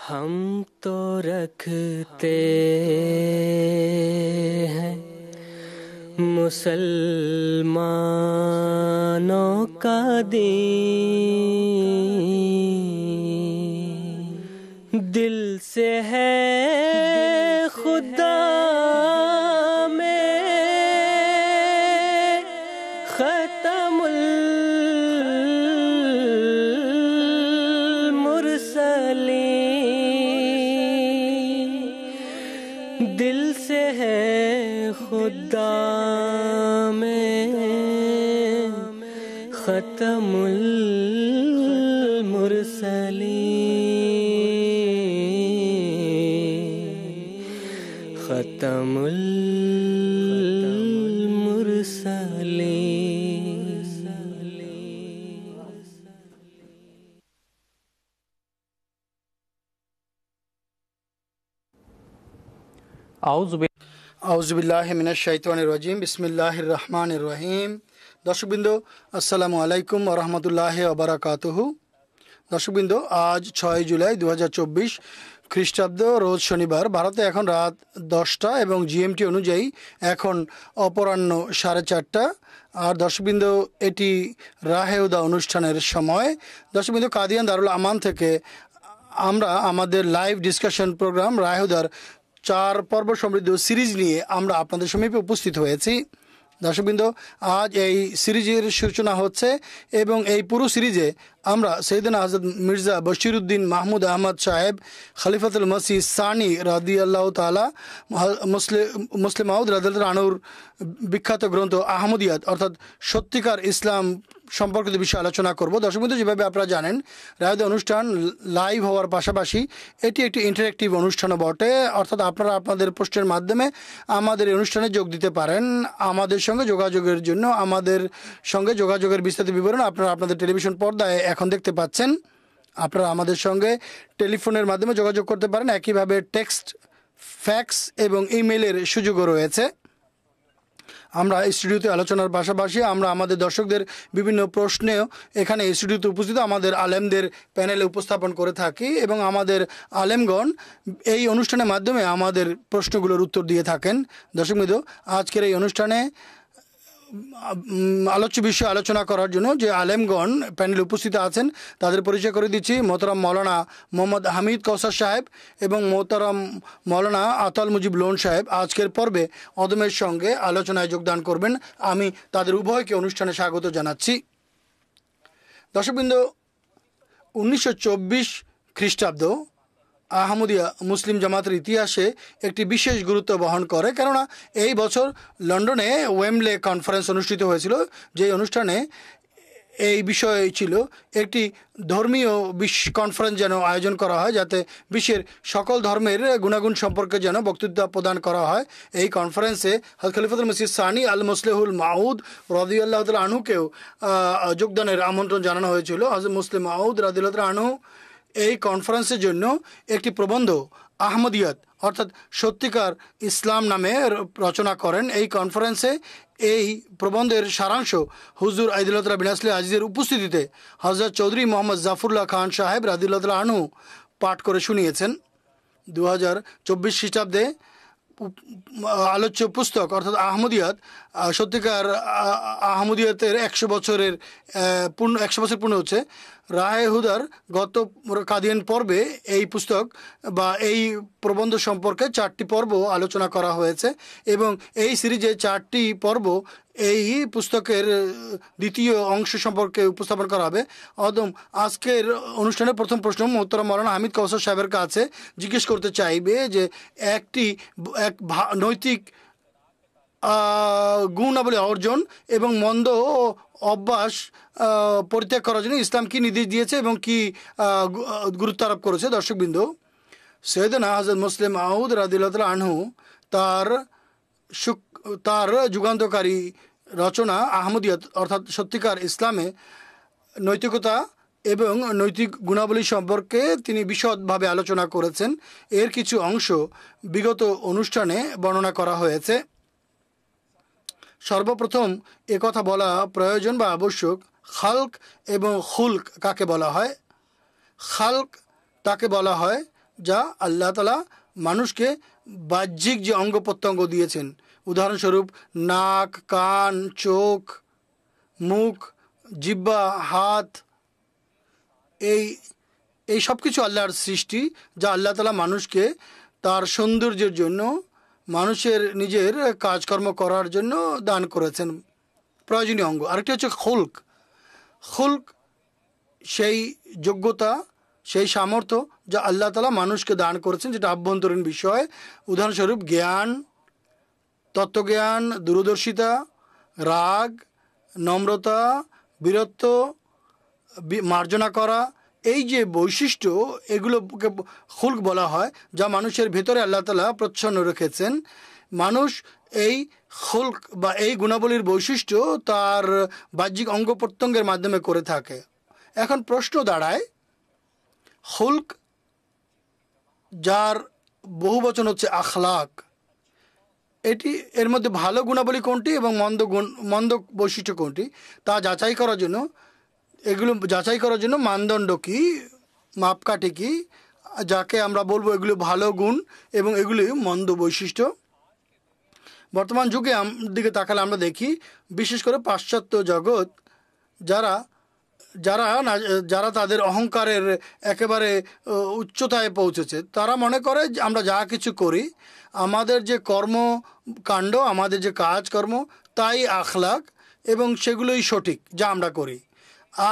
हम तो रखते हैं मुसलमानों का दीन, दिल से है खुदा में खत्मुल मुरसलीन, दिल से है खुदा में खत्मुल मुरसलीन, खत्मुल मुरसलीन। আউযুবিল্লাহি মিনাশ শাইতানির রাজিম। বিসমিল্লাহির রহমানির রহিম। দর্শকবৃন্দ, আসসালামু আলাইকুম ওয়া রাহমাতুল্লাহি ওয়া বারাকাতুহু। দর্শকবৃন্দ, আজ 6 জুলাই 2024 খ্রিস্টাব্দ, রোজ শনিবার। ভারতে এখন রাত 10টা এবং জিএমটি অনুযায়ী এখন অপরাহ্ন 4:30। আর দর্শকবৃন্দ, এটি রাহেউদা অনুষ্ঠানের সময়। দর্শকবৃন্দ, কাদিয়ান দারুল আমান থেকে আমরা আমাদের লাইভ ডিসকাশন প্রোগ্রাম রাহেউদার 4 পর্ব সমৃদ্ধ সিরিজ নিয়ে আমরা আপনাদের সমীপে উপস্থিত হয়েছি। দর্শকবৃন্দ, আজ এই সিরিজের সূচনা হচ্ছে এবং এই পুরো সিরিজে আমরা সৈয়দনা হযরত মির্জা বশিরউদ্দিন মাহমুদ আহমদ সাহেব খলিফাতুল মসিহ সানি রাদিয়াল্লাহু তাআলা মুসলিম মাউদ রাদিয়াল্লাহু আনহুর বিখ্যাত গ্রন্থ আহমদিয়াত অর্থাৎ সত্যিকার ইসলাম সম্পর্কিত বিষয়ে আলোচনা করব। দর্শকবৃন্দ, যেভাবে আপনারা জানেন, রাহেউদা অনুষ্ঠান লাইভ হওয়ার পাশাপাশি এটি একটি ইন্টারেক্টিভ অনুষ্ঠানও বটে। অর্থাৎ আপনারা আপনাদের পোস্টের মাধ্যমে আমাদের এই অনুষ্ঠানে যোগ দিতে পারেন। আমাদের সঙ্গে যোগাযোগের জন্য আমাদের সঙ্গে যোগাযোগের বিস্তারিত বিবরণ আপনারা আপনাদের টেলিভিশন পর্দায় এখন দেখতে পাচ্ছেন। আপনারা আমাদের সঙ্গে টেলিফোনের মাধ্যমে যোগাযোগ করতে পারেন। একইভাবে টেক্সট, ফ্যাক্স এবং ইমেইলের সুযোগও রয়েছে। আমরা স্টুডিওতে আলোচনার পাশাপাশি আমরা আমাদের দর্শকদের বিভিন্ন প্রশ্নেও এখানে স্টুডিওতে উপস্থিত আমাদের আলেমদের প্যানেলে উপস্থাপন করে থাকি এবং আমাদের আলেমগণ এই অনুষ্ঠানের মাধ্যমে আমাদের প্রশ্নগুলোর উত্তর দিয়ে থাকেন। দর্শকবৃন্দ, আজকের এই অনুষ্ঠানে আলোচ্য বিষয়ে আলোচনা করার জন্য যে আলেমগণ প্যানেলে উপস্থিত আছেন তাদের পরিচয় করে দিচ্ছি। মোহতারাম মৌলানা মোহাম্মদ হামিদ কৌসার সাহেব এবং মোহতারাম মৌলানা আতাল মুজিব লোন সাহেব আজকের পর্বে অদমের সঙ্গে আলোচনায় যোগদান করবেন। আমি তাদের উভয়কে অনুষ্ঠানে স্বাগত জানাচ্ছি। দর্শকবৃন্দ, 1924 খ্রিস্টাব্দ আহমদিয়া মুসলিম জামাতের ইতিহাসে একটি বিশেষ গুরুত্ব বহন করে, কেননা এই বছর লন্ডনে ওয়েমলে কনফারেন্স অনুষ্ঠিত হয়েছিল। যে অনুষ্ঠানে এই বিষয় ছিল একটি ধর্মীয় কনফারেন্স যেন আয়োজন করা হয়, যাতে বিশ্বের সকল ধর্মের গুণাগুণ সম্পর্কে যেন বক্তৃতা প্রদান করা হয়। এই কনফারেন্সে হযরত খলিফাতুল মসিহ সানি আল মুসলিহুল মাউদ রাদিয়াল্লাহু তাআলা আনহুকেও যোগদানের আমন্ত্রণ জানানো হয়েছিল। হযরত মুসলিম মাউদ রাদিয়াল্লাহু তাআলা আনহু এই কনফারেন্সের জন্য একটি প্রবন্ধ আহমদিয়াত অর্থাৎ সত্যিকার ইসলাম নামে রচনা করেন। এই কনফারেন্সে এই প্রবন্ধের সারাংশ হুজুর আইদুল্লাহ তাআলা বিন আসলে আজিজের উপস্থিতিতে হযরত চৌধুরী মোহাম্মদ জাফরুল্লাহ খান সাহেব রাদিয়াল্লাহু তাআলা আনহু পাঠ করে শুনিয়েছেন। 2024 খ্রিস্টাব্দে আলোচ্য পুস্তক অর্থাৎ আহমদিয়াত সত্যিকার আহমদিয়াতের 100 বছর পূর্ণ হচ্ছে। রাহেহুদার গত কাদিয়ান পর্বে এই পুস্তক বা এই প্রবন্ধ সম্পর্কে 4টি পর্ব আলোচনা করা হয়েছে এবং এই সিরিজে 4টি পর্ব এই পুস্তকের দ্বিতীয় অংশ সম্পর্কে উপস্থাপন করা হবে। আজকের অনুষ্ঠানের প্রথম প্রশ্ন মোহতারাম মৌলানা হামিদ কৌসার সাহেবের কাছে জিজ্ঞেস করতে চাইবে যে এক নৈতিক গুণাবলী অর্জন এবং মন্দ অভ্যাস পরিত্যাগ করার জন্য ইসলাম কি নির্দেশ দিয়েছে এবং কি গুরুত্ব আরোপ করেছে। দর্শকবৃন্দ, সৈয়দনা হযরত মুসলিম মাউদ রাদিয়াল্লাহু তাআলা আনহু তার যুগান্তকারী রচনা আহমদিয়াত অর্থাৎ সত্যিকার ইসলামে নৈতিকতা এবং নৈতিক গুণাবলী সম্পর্কে তিনি বিশদভাবে আলোচনা করেছেন। এর কিছু অংশ বিগত অনুষ্ঠানে বর্ণনা করা হয়েছে। সর্বপ্রথম একথা বলা প্রয়োজন বা আবশ্যক, খালক এবং খুলক কাকে বলা হয়। খালক তাকে বলা হয় যা আল্লাহ তাআলা মানুষকে বাহ্যিক যে অঙ্গ প্রত্যঙ্গ দিয়েছেন, উদাহরণস্বরূপ নাক, কান, চোখ, মুখ, জিহ্বা, হাত, এই সব কিছু আল্লাহর সৃষ্টি, যা আল্লাহ তাআলা মানুষকে তার সৌন্দর্যের জন্য, মানুষের নিজের কাজকর্ম করার জন্য দান করেছেন, প্রয়োজনীয় অঙ্গ। আরেকটি হচ্ছে খুলক। খুলক সেই যোগ্যতা, সেই সামর্থ্য যা আল্লাহ তাআলা মানুষকে দান করেছেন, যেটা আভ্যন্তরীণ বিষয়। উদাহরণস্বরূপ জ্ঞান, তত্ত্বজ্ঞান, দূরদর্শিতা, রাগ, নম্রতা, বীরত্ব, মার্জনা করা, এই যে বৈশিষ্ট্য, এগুলোকে খুলক বলা হয়, যা মানুষের ভেতরে আল্লাহ তাআলা প্রচ্ছন্ন রেখেছেন। মানুষ এই খুলক বা এই গুণাবলীর বৈশিষ্ট্য তার বাহ্যিক অঙ্গ প্রত্যঙ্গের মাধ্যমে করে থাকে। এখন প্রশ্ন দাঁড়ায়, খুলক যার বহু বচন হচ্ছে আখলাক, এর মধ্যে ভালো গুণাবলী কোনটি এবং মন্দ বৈশিষ্ট্য কোনটি তা যাচাই করার জন্য, এগুলো যাচাই করার জন্য মানদণ্ড কি, মাপকাঠি কি, যাকে আমরা বলবো এগুলো ভালো গুণ এবং এগুলি মন্দ বৈশিষ্ট্য। বর্তমান যুগে দিকে তাকালে আমরা দেখি, বিশেষ করে পাশ্চাত্য জগৎ, যারা যারা যারা তাদের অহংকারের একেবারে উচ্চতায় পৌঁছেছে, তারা মনে করে যে আমরা যা কিছু করি, আমাদের যে কর্মকাণ্ড, আমাদের যে কাজকর্ম, তাই আখলাক এবং সেগুলোই সঠিক যা আমরা করি।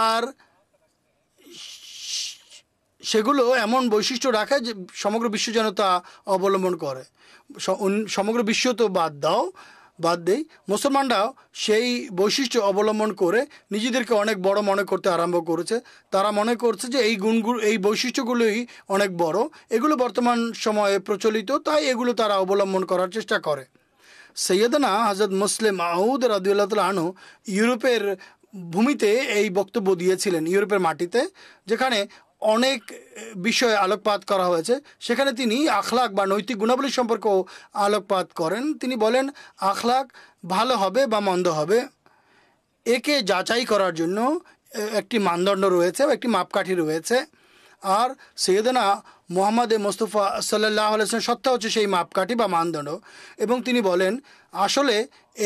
আর সেগুলো এমন বৈশিষ্ট্য রাখে যে সমগ্র বিশ্ব যেন তা অবলম্বন করে। সমগ্র বিশ্ব তো বাদ দেই, মুসলমানরাও সেই বৈশিষ্ট্য অবলম্বন করে নিজেদেরকে অনেক বড় মনে করতে আরম্ভ করেছে। তারা মনে করছে যে এই বৈশিষ্ট্যগুলোই অনেক বড়, এগুলো বর্তমান সময়ে প্রচলিত, তাই এগুলো তারা অবলম্বন করার চেষ্টা করে। সৈয়দনা হযরত মুসলিম মাউদ রাদিয়াল্লাহু তাআলা আনহু ইউরোপের ভূমিতে এই বক্তব্য দিয়েছিলেন, ইউরোপের মাটিতে, যেখানে অনেক বিষয়ে আলোকপাত করা হয়েছে। সেখানে তিনি আখলাক বা নৈতিক গুণাবলী সম্পর্কেও আলোকপাত করেন। তিনি বলেন, আখলাক ভালো হবে বা মন্দ হবে, একে যাচাই করার জন্য একটি মানদণ্ড রয়েছে, একটি মাপকাঠি রয়েছে। আর সৈয়দনা মুহাম্মদ মুস্তাফা সাল্লাল্লাহু আলাইহি ওয়াসাল্লাম সত্য হচ্ছে সেই মাপকাঠি বা মানদণ্ড। এবং তিনি বলেন, আসলে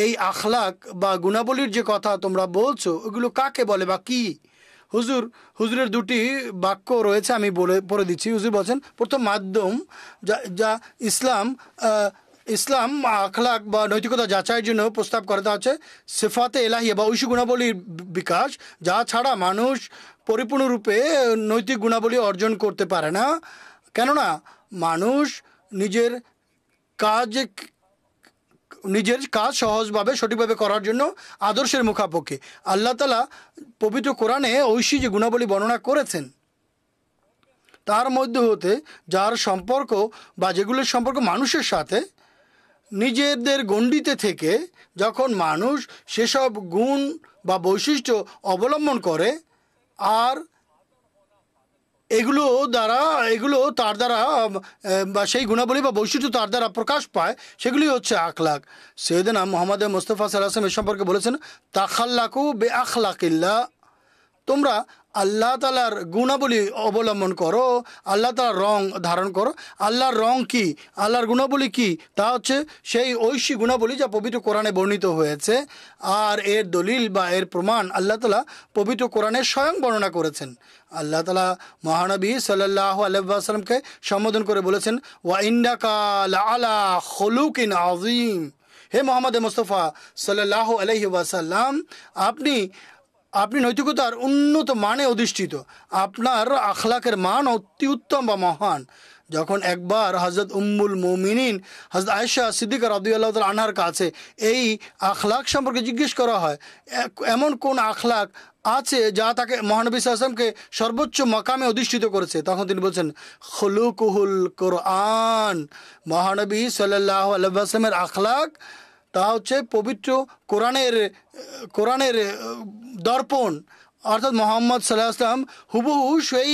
এই আখলাক বা গুণাবলীর যে কথা তোমরা বলছো, ওগুলো কাকে বলে বা কি? হুজুরের দুটি বাক্য রয়েছে, আমি পড়ে দিচ্ছি। হুজুর বলছেন, প্রথম মাধ্যম যা ইসলাম আখলাক বা নৈতিকতা যাচাইয়ের জন্য প্রস্তাব করে, তা হচ্ছে সিফাতে এলাহিয়া বা ঐশী গুণাবলীর বিকাশ, যা ছাড়া মানুষ পরিপূর্ণরূপে নৈতিক গুণাবলী অর্জন করতে পারে না। কেননা মানুষ নিজের কাজ সহজভাবে সঠিকভাবে করার জন্য আদর্শের মুখাপক্ষি। আল্লাহ তাআলা পবিত্র কোরআনে ঐশী যে গুণাবলী বর্ণনা করেছেন, তার মধ্যে হতে যার সম্পর্ক বা যেগুলোর সম্পর্ক মানুষের সাথে, নিজেদের গণ্ডিতে থেকে যখন মানুষ সেসব গুণ বা বৈশিষ্ট্য অবলম্বন করে আর এগুলো তার দ্বারা বা সেই গুণাবলী বা বৈশিষ্ট্য তার দ্বারা প্রকাশ পায়, সেগুলি হচ্ছে আখলাক। সৈয়দনা মুহাম্মদ মুস্তাফা সাল্লাল্লাহু আলাইহি ওয়াসাল্লাম এ সম্পর্কে বলেছেন, তাখাল্লাকু বে আখলাকিল্লাহ, তোমরা আল্লাহ তাআলার গুণাবলী অবলম্বন করো, আল্লাহ তাআলার রং ধারণ করো। আল্লাহর রং কি, আল্লাহর গুণাবলী কি? তা হচ্ছে সেই ঐশী গুণাবলী যা পবিত্র কোরআনে বর্ণিত হয়েছে। আর এর দলিল বা এর প্রমাণ আল্লাহ তাআলা পবিত্র কোরআনে স্বয়ং বর্ণনা করেছেন। আল্লাহ তাআলা মহানবী সাল্লাল্লাহু আলাইহি ওয়াসাল্লামকে সম্বোধন করে বলেছেন, ওয়া ইন্নাকা লাআলা খুলুকিন আযীম, হে মুহাম্মদ মুস্তাফা সাল্লাল্লাহু আলাইহি ওয়াসাল্লাম, আপনি নৈতিকতার উন্নত মানে অধিষ্ঠিত, আপনার আখলাকের মান অতি উত্তম বা মহান। যখন একবার হযরত উম্মুল মুমিনিন হযরত আয়েশা সিদ্দিকা রাদিয়াল্লাহু তাআলা আনহার কাছে এই আখলাক সম্পর্কে জিজ্ঞেস করা হয়, এমন কোন আখলাক আছে যা তাকে মহানবী সাল্লাল্লাহু আলাইহি ওয়াসাল্লামকে সর্বোচ্চ মাকামে অধিষ্ঠিত করেছে, তখন তিনি বলছেন, খুলুকুহুল কোরআন। মহানবী সাল্লাল্লাহু আলাইহি ওয়াসাল্লামের আখলাক তা হচ্ছে পবিত্র কোরআনের দর্পণ, অর্থাৎ মোহাম্মদ সাল্লাল্লাহু আলাইহি ওয়াসাল্লাম হুবহু সেই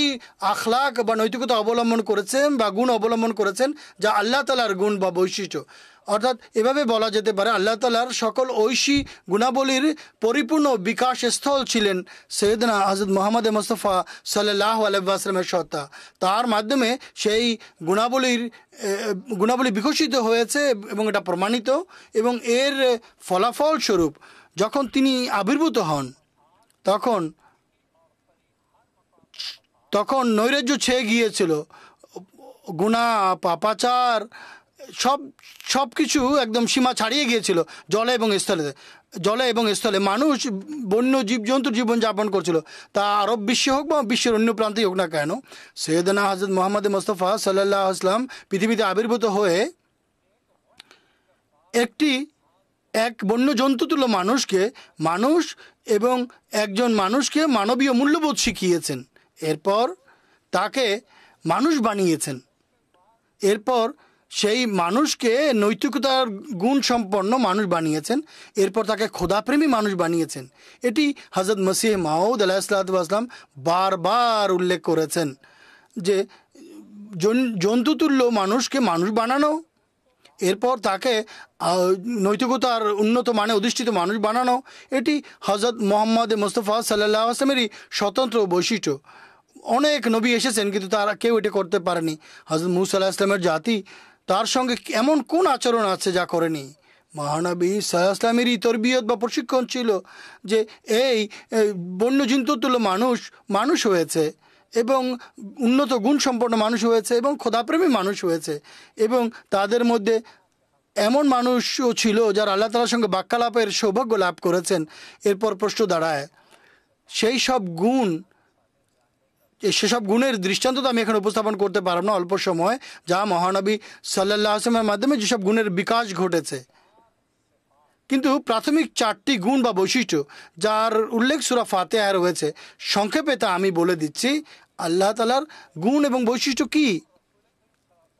আখলাক বা নৈতিকতা অবলম্বন করেছেন বা গুণ অবলম্বন করেছেন যা আল্লাহ তাআলার গুণ বা বৈশিষ্ট্য। অর্থাৎ এভাবে বলা যেতে পারে আল্লাহ তাআলার সকল ঐশী গুণাবলীর পরিপূর্ণ বিকাশ স্থল ছিলেন সৈয়দনা হযরত মুহাম্মদ মুস্তাফা সাল্লাল্লাহু আলাইহি ওয়াসাল্লামের সত্তা। তার মাধ্যমে সেই গুণাবলী বিকশিত হয়েছে এবং এটা প্রমাণিত। এবং এর ফলাফল স্বরূপ যখন তিনি আবির্ভূত হন তখন নৈরাজ্য ছেয়ে গিয়েছিল, গুনাহ, পাপাচার, সব কিছু একদম সীমা ছাড়িয়ে গিয়েছিল। জলে এবং স্থলে মানুষ বন্য জীবজন্তুর জীবনযাপন করছিল, তা আরব বিশ্বে হোক বা বিশ্বের অন্য প্রান্তেই হোক না কেন। সৈয়দনা হযরত মুহাম্মদ মুস্তাফা সাল্লাল্লাহু আলাইহি ওয়াসাল্লাম পৃথিবীতে আবির্ভূত হয়ে এক বন্য জন্তুতুল্য মানুষকে মানবীয় মূল্যবোধ শিখিয়েছেন। এরপর তাকে মানুষ বানিয়েছেন। এরপর সেই মানুষকে নৈতিকতার গুণ সম্পন্ন মানুষ বানিয়েছেন। এরপর তাকে খোদাপ্রেমী মানুষ বানিয়েছেন। এটি হযরত মসিহ মাউদ আলাইহিসসালাতু ওয়াসসালাম বারবার উল্লেখ করেছেন যে জন্তুতুল্য মানুষকে মানুষ বানানো, এরপর তাকে নৈতিকতার উন্নত মানে অধিষ্ঠিত মানুষ বানানো, এটি হযরত মুহাম্মদ মুস্তাফা সাল্লাল্লাহু আলাইহি ওয়াসাল্লামেরই স্বতন্ত্র বৈশিষ্ট্য। অনেক নবী এসেছেন কিন্তু তারা কেউ এটা করতে পারেনি। হযরত মূসা আলাইহিস সালামের জাতি তার সঙ্গে এমন কোন আচরণ আছে যা করেনি? মহানবী সাল্লাল্লাহু আলাইহি ওয়াসাল্লামেরই তরবিয়ত বা প্রশিক্ষণ ছিল যে এই বন্যজন্তুতুল্য মানুষ হয়েছে এবং উন্নত গুণ সম্পন্ন মানুষ হয়েছে এবং খোদাপ্রেমী মানুষ হয়েছে। এবং তাদের মধ্যে এমন মানুষও ছিল যারা আল্লাহ তাআলার সঙ্গে বাক্যালাপের সৌভাগ্য লাভ করেছেন। এরপর প্রশ্ন দাঁড়ায় সেসব গুণের দৃষ্টান্ত তো আমি এখানে উপস্থাপন করতে পারব না অল্প সময়, যা মহানবী সাল্লাল্লাহু আলাইহি ওয়াসাল্লামের মাধ্যমে যেসব গুণের বিকাশ ঘটেছে। কিন্তু প্রাথমিক 4টি গুণ বা বৈশিষ্ট্য যার উল্লেখ সূরা ফাতিহায় রয়েছে, সংক্ষেপে তা আমি বলে দিচ্ছি। আল্লাহ তাআলার গুণ এবং বৈশিষ্ট্য কী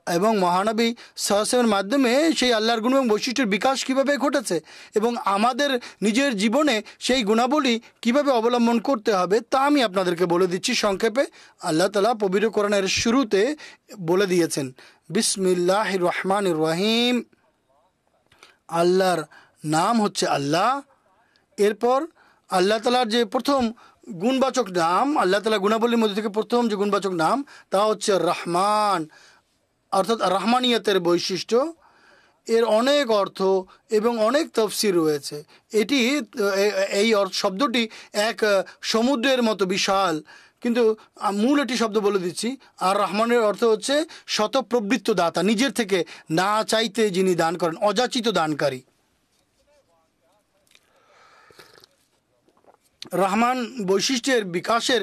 এবং মহানবী সাল্লাল্লাহু আলাইহি ওয়াসাল্লামের মাধ্যমে সেই আল্লাহর গুণ এবং বৈশিষ্ট্যের বিকাশ কীভাবে ঘটেছে এবং আমাদের নিজের জীবনে সেই গুণাবলী কীভাবে অবলম্বন করতে হবে তা আমি আপনাদেরকে বলে দিচ্ছি সংক্ষেপে। আল্লাহ তাআলা পবিত্র কোরআনের শুরুতে বলে দিয়েছেন, বিসমিল্লাহির রহমানির রহিম, আল্লাহর নাম হচ্ছে আল্লাহ। এরপর আল্লাহ তাআলার যে প্রথম গুণবাচক নাম, আল্লাহ তাআলার গুণাবলীর মধ্যে থেকে প্রথম যে গুণবাচক নাম তা হচ্ছে রহমান, অর্থাৎ রহমানিয়তের বৈশিষ্ট্য। এর অনেক অর্থ এবং অনেক তফসির রয়েছে। এই শব্দটি এক সমুদ্রের মতো বিশাল, কিন্তু মূল এটি শব্দ বলে দিচ্ছি। আর রহমানের অর্থ হচ্ছে শতপ্রবৃত্ত দাতা, নিজের থেকে না চাইতে যিনি দান করেন, অযাচিত দানকারী। রহমান বৈশিষ্ট্যের বিকাশের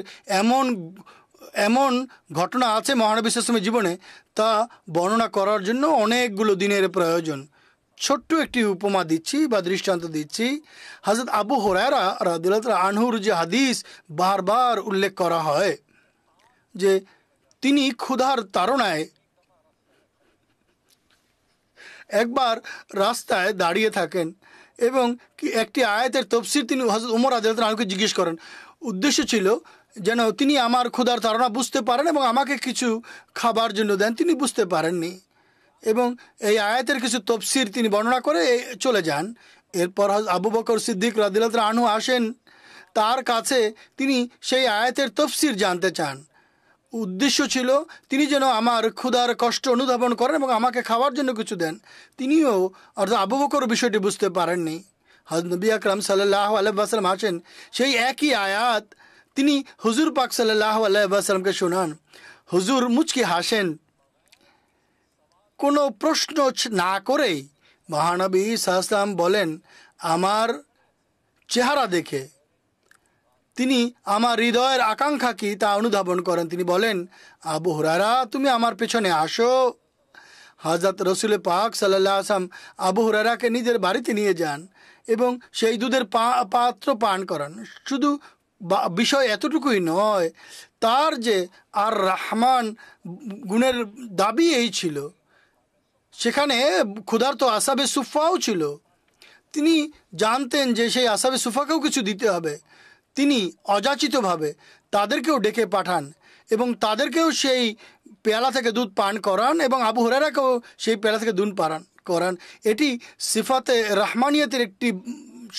এমন ঘটনা আছে মহানবী সাল্লাল্লাহু আলাইহি ওয়াসাল্লামের জীবনে, তা বর্ণনা করার জন্য অনেকগুলো দিনের প্রয়োজন। ছোট্ট একটি উপমা দিচ্ছি বা দৃষ্টান্ত দিচ্ছি। হযরত আবু হুরায়রা রাদিয়াল্লাহু আনহুর যে হাদিস বারবার উল্লেখ করা হয় যে তিনি ক্ষুধার তাড়নায় একবার রাস্তায় দাঁড়িয়ে থাকেন এবং একটি আয়াতের তফসির তিনি হযরত ওমর রাদিয়াল্লাহু আনহুকে জিজ্ঞেস করেন। উদ্দেশ্য ছিল যেন তিনি আমার ক্ষুধার তাড়না বুঝতে পারেন এবং আমাকে কিছু খাবার জন্য দেন। তিনি বুঝতে পারেননি এবং এই আয়াতের কিছু তফসির তিনি বর্ণনা করে চলে যান। এরপর আবু বকর সিদ্দিক রাদিয়াল্লাহু আনহু আসেন তার কাছে, তিনি সেই আয়াতের তফসির জানতে চান। উদ্দেশ্য ছিল তিনি যেন আমার ক্ষুধার কষ্ট অনুধাবন করেন এবং আমাকে খাওয়ার জন্য কিছু দেন। তিনিও অর্থাৎ আবু বকর বিষয়টি বুঝতে পারেননি। হযরত নবী আকরাম সাল্লাল্লাহু আলাইহি ওয়াসাল্লাম আসেন, সেই একই আয়াত তিনি হুজুর পাক সাল্লাল্লাহু আলাইহি ওয়াসাল্লামকে শোনান। হুজুর মুচকি হাসেন, কোনো প্রশ্ন না করেই মহানবী সাল্লাল্লাহু আলাইহি ওয়াসাল্লাম বলেন, আমার চেহারা দেখে তিনি আমার হৃদয়ের আকাঙ্ক্ষা কি তা অনুধাবন করেন। তিনি বলেন, আবু হুরায়রা, তুমি আমার পেছনে আসো। হযরত রাসূল পাক সাল্লাল্লাহু আলাইহি ওয়াসাল্লাম আবু হুরায়রাকে নিজের বাড়িতে নিয়ে যান এবং সেই দুধের পাত্র পান করান। শুধু বিষয় এতটুকুই নয়, তার যে আর রহমান গুণের দাবি এই ছিল, সেখানে ক্ষুধার্ত আসহাবে সুফাও ছিল। তিনি জানতেন যে সেই আসহাবে সুফাকেও কিছু দিতে হবে। তিনি অযাচিতভাবে তাদেরকেও ডেকে পাঠান এবং তাদেরকেও সেই পেয়ালা থেকে দুধ পান করান এবং আবু হুরায়রাকেও সেই পেয়ালা থেকে দুধ পান করান। এটি সিফাতে রহমানিয়তের একটি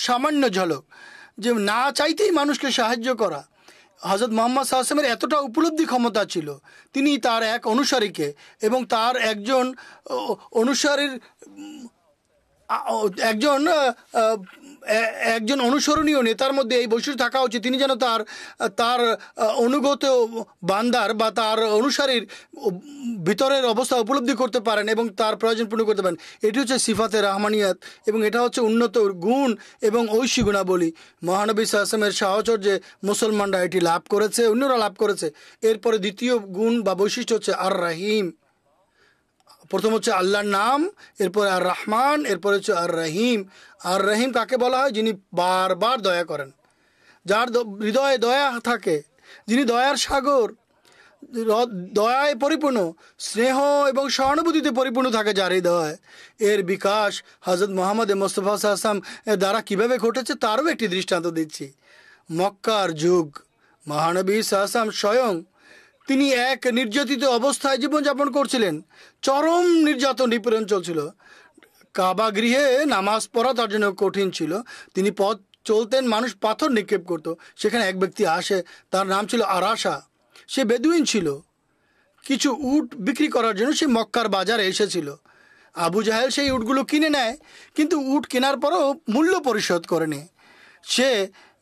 সামান্য ঝলক, যে না চাইতেই মানুষকে সাহায্য করা। হযরত মুহাম্মদ সাল্লাল্লাহু আলাইহি ওয়াসাল্লামের এতটা উপলব্ধি ক্ষমতা ছিল, তিনি তার এক অনুসারীকে এবং তার একজন অনুসারীর একজন অনুসরণীয় নেতার মধ্যে এই বৈশিষ্ট্য থাকা উচিত, তিনি যেন তার অনুগত বান্দার বা তার অনুসারীর ভিতরের অবস্থা উপলব্ধি করতে পারেন এবং তার প্রয়োজন পূর্ণ করতে পারেন। এটি হচ্ছে সিফাতে রহমানিয়াত এবং এটা হচ্ছে উন্নত গুণ এবং ঐশী গুণাবলী। মহানবী সাল্লাল্লাহু আলাইহি ওয়াসাল্লামের সাহচর্যে মুসলমানরা এটি লাভ করেছে, অন্যরা লাভ করেছে। এরপরে দ্বিতীয় গুণ বা বৈশিষ্ট্য হচ্ছে আর রহিম। প্রথম হচ্ছে আল্লাহর নাম, এরপরে আর রহমান, এরপরে হচ্ছে আর রহিম। আর রহিম কাকে বলা হয়? যিনি বারবার দয়া করেন, যার হৃদয়ে দয়া থাকে, যিনি দয়ার সাগর, দয়ায় পরিপূর্ণ, স্নেহ এবং সহানুভূতিতে পরিপূর্ণ থাকে যার হৃদয়। এর বিকাশ হযরত মুহাম্মদ মুস্তাফা সাল্লাল্লাহু আলাইহি ওয়াসাল্লাম দ্বারা কীভাবে ঘটেছে তারও একটি দৃষ্টান্ত দিচ্ছি। মক্কার যুগ, মহানবী সাল্লাল্লাহু আলাইহি ওয়াসাল্লাম স্বয়ং তিনি এক নির্যাতিত অবস্থায় জীবনযাপন করছিলেন। চরম নির্যাতন, নিপীড়ন চলছিল। কাবা গৃহে নামাজ পড়া তার জন্য কঠিন ছিল। তিনি পথ চলতেন, মানুষ পাথর নিক্ষেপ করত। সেখানে এক ব্যক্তি আসে, তার নাম ছিল আরাশা। সে বেদুইন ছিল, কিছু উট বিক্রি করার জন্য সে মক্কার বাজারে এসেছিল। আবু জাহেল সেই উটগুলো কিনে নেয়, কিন্তু উট কেনার পরও মূল্য পরিশোধ করেনি। সে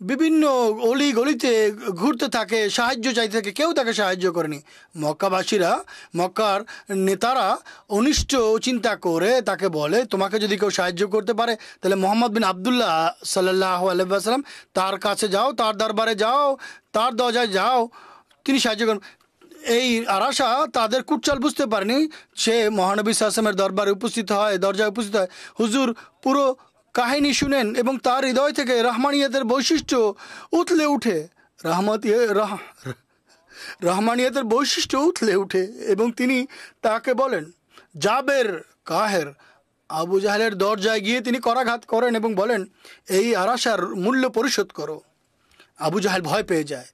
বিভিন্ন অলি গলিতে ঘুরতে থাকে, সাহায্য চাইতে থাকে, কেউ তাকে সাহায্য করেনি। মক্কাবাসীরা, মক্কার নেতারা অনিষ্ট চিন্তা করে তাকে বলে, তোমাকে যদি কেউ সাহায্য করতে পারে তাহলে মোহাম্মদ বিন আবদুল্লাহ সাল্লাল্লাহু আলাইহি ওয়াসাল্লাম তার কাছে যাও, তার দরবারে যাও, তার দরজায় যাও, তিনি সাহায্য করেন। এই আরাশা তাদের কুটচাল বুঝতে পারেনি। সে মহানবী সাল্লাল্লাহু আলাইহি ওয়াসাল্লামের দরবারে উপস্থিত হয়, দরজায় উপস্থিত হয়। হুজুর পুরো কাহিনী শুনেন এবং তার হৃদয় থেকে রহমানিয়তের বৈশিষ্ট্য উথলে উঠে, রহমানিয়তের বৈশিষ্ট্য উথলে উঠে এবং তিনি তাকে বলেন, জাবের কাহের। আবু জাহেলের দরজায় গিয়ে তিনি করাঘাত করেন এবং বলেন, এই আরাশার মূল্য পরিশোধ করো। আবু জাহেল ভয় পেয়ে যায়,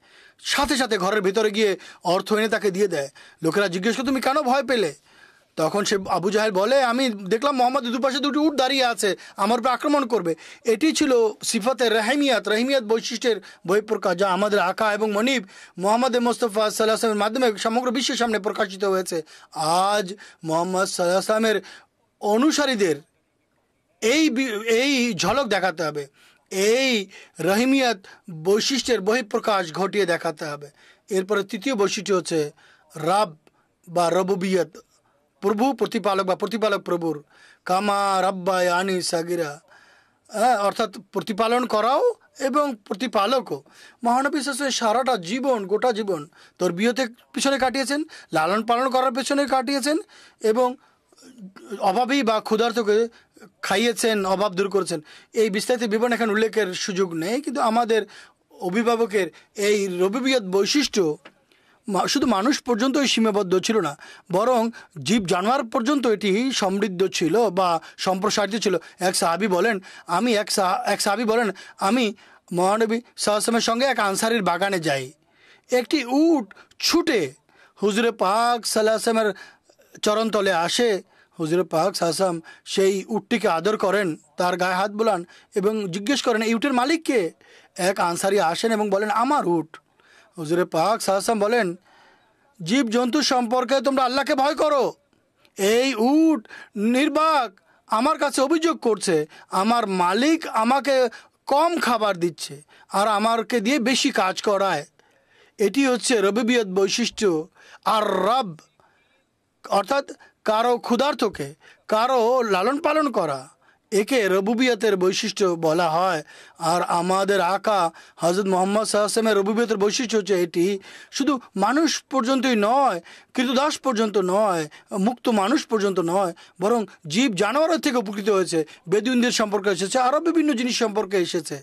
সাথে সাথে ঘরের ভিতরে গিয়ে অর্থ এনে তাকে দিয়ে দেয়। লোকেরা জিজ্ঞেস করে, তুমি কেন ভয় পেলে? তখন সে আবু জাহেল বলে, আমি দেখলাম মোহাম্মদ দুপাশে দুটি উট দাঁড়িয়ে আছে, আমার উপর আক্রমণ করবে। এটি ছিল সিফাতে রহিমিয়াত বৈশিষ্ট্যের বহিঃপ্রকাশ, যা আমাদের আকা এবং মনিব মোহাম্মদ মুস্তাফা সাল্লাল্লাহু আলাইহি ওয়াসাল্লামের মাধ্যমে সমগ্র বিশ্বের সামনে প্রকাশিত হয়েছে। আজ মোহাম্মদ সাল্লাল্লাহু আলাইহি ওয়াসাল্লামের অনুসারীদের এই ঝলক দেখাতে হবে, এই রহিমিয়াত বৈশিষ্ট্যের বহিঃপ্রকাশ ঘটিয়ে দেখাতে হবে। এরপরে তৃতীয় বৈশিষ্ট্য হচ্ছে রাব বা রবুবিয়ত, প্রভু প্রতিপালক বা প্রতিপালক প্রভুর। কামা রাব্বায়ানি সাগিরা, অর্থাৎ প্রতিপালন করাও এবং প্রতিপালকও। মহানবী সাল্লাল্লাহু আলাইহি ওয়াসাল্লাম সারাটা জীবন, গোটা জীবন তরবিয়তের পিছনে কাটিয়েছেন, লালন পালন করার পেছনে কাটিয়েছেন এবং অভাবী বা ক্ষুধার্তকে খাইয়েছেন, অভাব দূর করেছেন। এই বিস্তারিত বিবরণ এখন উল্লেখের সুযোগ নেই, কিন্তু আমাদের অভিভাবকের এই রবিবিয়ত বৈশিষ্ট্য শুধু মানুষ পর্যন্তই সীমাবদ্ধ ছিল না, বরং জীব জানোয়ার পর্যন্ত এটি সমৃদ্ধ ছিল বা সম্প্রসারিত ছিল। এক সাহাবী বলেন, আমি মহানবী সাল্লাল্লাহু আলাইহি ওয়াসাল্লামের সঙ্গে এক আনসারীর বাগানে যাই। একটি উট ছুটে হুজুরে পাক সাল্লাল্লাহু আলাইহি ওয়াসাল্লামের চরণতলে আসে। হুজুরে পাক সাল্লাল্লাহু আলাইহি ওয়াসাল্লাম সেই উটটিকে আদর করেন, তার গায়ে হাত বোলান এবং জিজ্ঞেস করেন, এই উটের মালিক কে? এক আনসারী আসেন এবং বলেন, আমার উট। হুজুরে পাক সাল্লাল্লাহু আলাইহি ওয়াসাল্লাম বলেন, জীব জন্তু সম্পর্কে তোমরা আল্লাহকে ভয় করো। এই উট নির্বাক আমার কাছে অভিযোগ করছে, আমার মালিক আমাকে কম খাবার দিচ্ছে আর আমাকে দিয়ে বেশি কাজ করায়। এটি হচ্ছে রবিবিয়ত বৈশিষ্ট্য। আর রব অর্থাৎ কারো ক্ষুধার্তকে, কারো লালন পালন করা, একে রবুবিয়তের বৈশিষ্ট্য বলা হয়। আর আমাদের আকা হযরত মুহাম্মদ সাল্লাল্লাহু আলাইহি ওয়াসাল্লামের রবুবিয়তের বৈশিষ্ট্য হচ্ছে এটি শুধু মানুষ পর্যন্তই নয়, কৃতদাস পর্যন্ত নয়, মুক্ত মানুষ পর্যন্ত নয়, বরং জীব জানোয়ারের থেকে উপকৃত হয়েছে, বেদুইনদের সম্পর্কে এসেছে, আরও বিভিন্ন জিনিস সম্পর্কে এসেছে।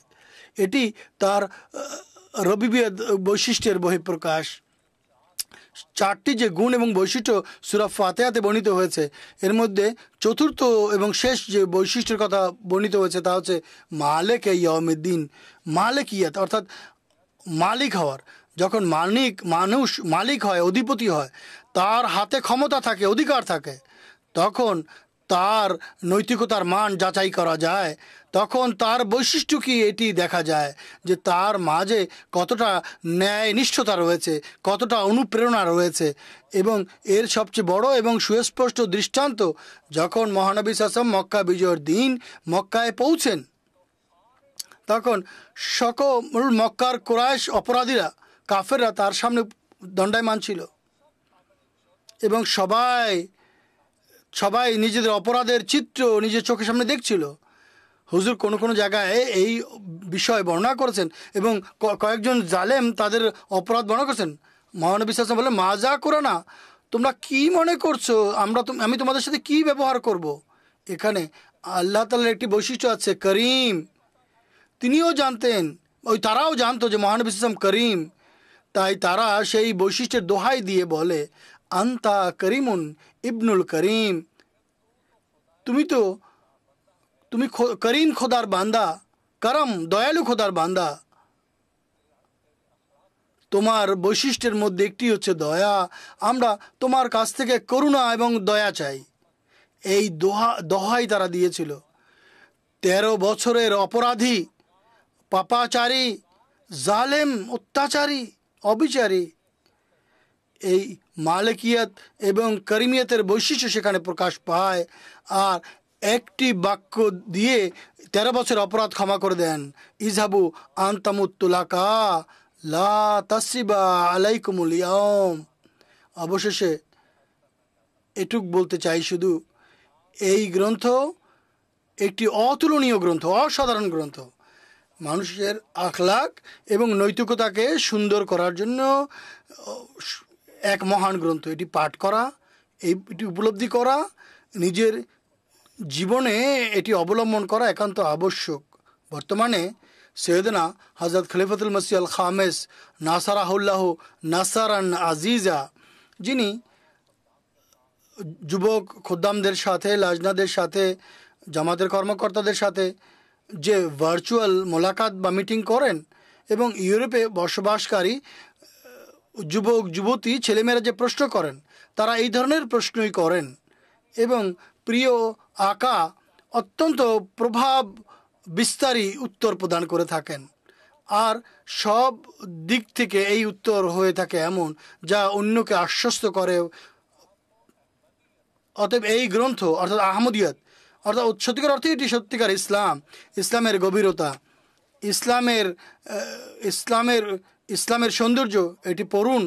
এটি তার রবিবিয়ত বৈশিষ্ট্যের বহিঃপ্রকাশ। চারটি যে গুণ এবং বৈশিষ্ট্য সূরা ফাতিহাতে বর্ণিত হয়েছে, এর মধ্যে চতুর্থ এবং শেষ যে বৈশিষ্ট্যের কথা বর্ণিত হয়েছে তা হচ্ছে মালিক ইয়াউমিদ্দিন, মালিকিয়াত, অর্থাৎ মালিক হওয়ার। যখন মানুষ মালিক হয়, অধিপতি হয়, তার হাতে ক্ষমতা থাকে, অধিকার থাকে, তখন তার নৈতিকতার মান যাচাই করা যায়। তখন তার বৈশিষ্ট্য কি এটি দেখা যায় যে তার মাঝে কতটা ন্যায়নিষ্ঠতা রয়েছে, কতটা অনুপ্রেরণা রয়েছে। এবং এর সবচেয়ে বড় এবং সুস্পষ্ট দৃষ্টান্ত যখন মহানবী সাল্লাল্লাহু আলাইহি ওয়াসাল্লাম মক্কা বিজয়ের দিন মক্কায় পৌঁছেন, তখন সকল মক্কার কুরাইশ অপরাধীরা, কাফেররা তার সামনে দণ্ডায়মান ছিল এবং সবাই নিজেদের অপরাধের চিত্র নিজের চোখের সামনে দেখছিল। হুজুর কোনো কোনো জায়গায় এই বিষয় বর্ণনা করেছেন এবং কয়েকজন জালেম তাদের অপরাধ বর্ণনা করেছেন। মহানবী সাল্লাল্লাহু আলাইহি ওয়াসাল্লাম বলেন, মাজা করো না, তোমরা কি মনে করছো আমি তোমাদের সাথে কি ব্যবহার করব। এখানে আল্লাহ তাআলার একটি বৈশিষ্ট্য আছে, করিম। তিনিও জানতেন, তারাও জানতো যে মহানবী সাল্লাল্লাহু আলাইহি ওয়াসাল্লাম করিম। তাই তারা সেই বৈশিষ্ট্যের দোহাই দিয়ে বলে, আন্তা করিমুন ইবনুল করিম, তুমি করিম খোদার বান্দা, করম দয়ালু খোদার বান্দা। তোমার বৈশিষ্ট্যের মধ্যে একটি হচ্ছে দয়া। আমরা তোমার কাছ থেকে করুণা এবং দয়া চাই। এই দোহাই তারা দিয়েছিল। 13 বছরের অপরাধী, পাপাচারী, জালেম, অত্যাচারী, অবিচারী, এই মালিকিয়াত এবং করিমিয়তের বৈশিষ্ট্য সেখানে প্রকাশ পায়। আর একটি বাক্য দিয়ে 13 বছর অপরাধ ক্ষমা করে দেন, ইজহাবু আনতামুত্তুলাকা লা তাসরিবা আলাইকুমুল ইয়াউম। অবশেষে এটুক বলতে চাই শুধু, এই গ্রন্থ একটি অতুলনীয় গ্রন্থ, অসাধারণ গ্রন্থ। মানুষের আখলাক এবং নৈতিকতাকে সুন্দর করার জন্য এক মহান গ্রন্থ। এটি পাঠ করা, এটি উপলব্ধি করা, নিজের জীবনে এটি অবলম্বন করা একান্ত আবশ্যক। বর্তমানে সৈয়দনা হযরত খলিফাতুল মসিহ আল খামেস নাসারাহুল্লাহ নাসারান আজিজা, যিনি যুবক খোদ্দামদের সাথে, লাজনাদের সাথে, জামাতের কর্মকর্তাদের সাথে যে ভার্চুয়াল মোলাকাত বা মিটিং করেন এবং ইউরোপে বসবাসকারী যুবক যুবতী ছেলেমেয়েরা যে প্রশ্ন করেন, তারা এই ধরনের প্রশ্নই করেন এবং প্রিয় আকা অত্যন্ত প্রভাব বিস্তারী উত্তর প্রদান করে থাকেন। আর সব দিক থেকে এই উত্তর হয়ে থাকে এমন যা অন্যকে আশ্বস্ত করে। অতএব এই গ্রন্থ অর্থাৎ আহমদিয়ত, অর্থাৎ সত্যিকার অর্থে এটি সত্যিকার ইসলামের গভীরতা, ইসলামের সৌন্দর্য। এটি পড়ুন।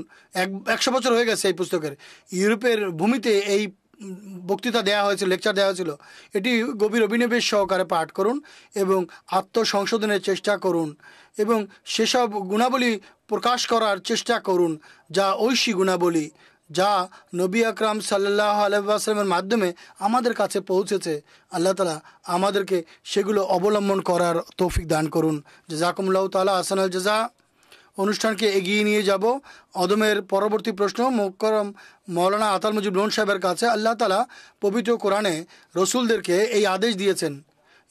100 বছর হয়ে গেছে এই পুস্তকের। ইউরোপের ভূমিতে এই বক্তৃতা দেওয়া হয়েছিল, লেকচার দেওয়া হয়েছিল। এটি গভীর অভিনিবেশ সহকারে পাঠ করুন এবং আত্মসংশোধনের চেষ্টা করুন এবং সেসব গুণাবলী প্রকাশ করার চেষ্টা করুন যা ঐশী গুণাবলী, যা নবী আকরাম সাল্লাল্লাহু আলাইহি ওয়াসাল্লামের মাধ্যমে আমাদের কাছে পৌঁছেছে। আল্লাহ তাআলা আমাদেরকে সেগুলো অবলম্বন করার তৌফিক দান করুন। জাযাকুমুল্লাহু তাআলা আহসানাল জাযা। অনুষ্ঠানকে এগিয়ে নিয়ে যাব। অদমের পরবর্তী প্রশ্ন মুকররম মৌলানা আতাল মুজিব লোন সাহেবের কাছে। আল্লাহ তাআলা পবিত্র কোরআনে রসুলদেরকে এই আদেশ দিয়েছেন,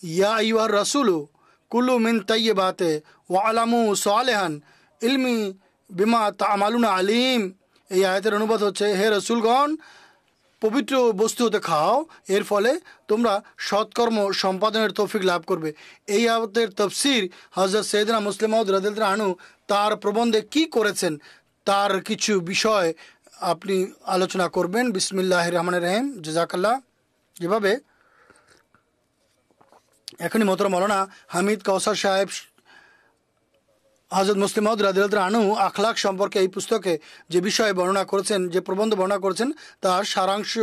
ইয়া আইয়ুহার রাসূলু কুলু মিন তাইয়্যিবাতি ওয়া আলামু সালিহান ইলমি বিমা তা'মালুনা আলিম। এই আয়াতের অনুবাদ হচ্ছে, হে রসুলগণ, পবিত্র বস্তু হতে খাও, এর ফলে তোমরা সৎকর্ম সম্পাদনের তৌফিক লাভ করবে। এই আয়াতের তাফসীর হযরত সৈয়দনা মুসলিম মাউদ রাদিয়াল্লাহু আনহু তার প্রবন্ধে কি করেছেন তার কিছু বিষয় আপনি আলোচনা করবেন। বিসমিল্লাহির রহমানির রহিম। জাযাকাল্লাহ। যেভাবে এখনই মোহতরম মাওলানা হামিদ কাউসার সাহেব হযরত মুসলিম মাউদ রাদিয়াল্লাহু আনহু আখলাক সম্পর্কে এই পুস্তকে যে বিষয়ে বর্ণনা করেছেন, যে প্রবন্ধ বর্ণনা করেছেন, তার সারাংশ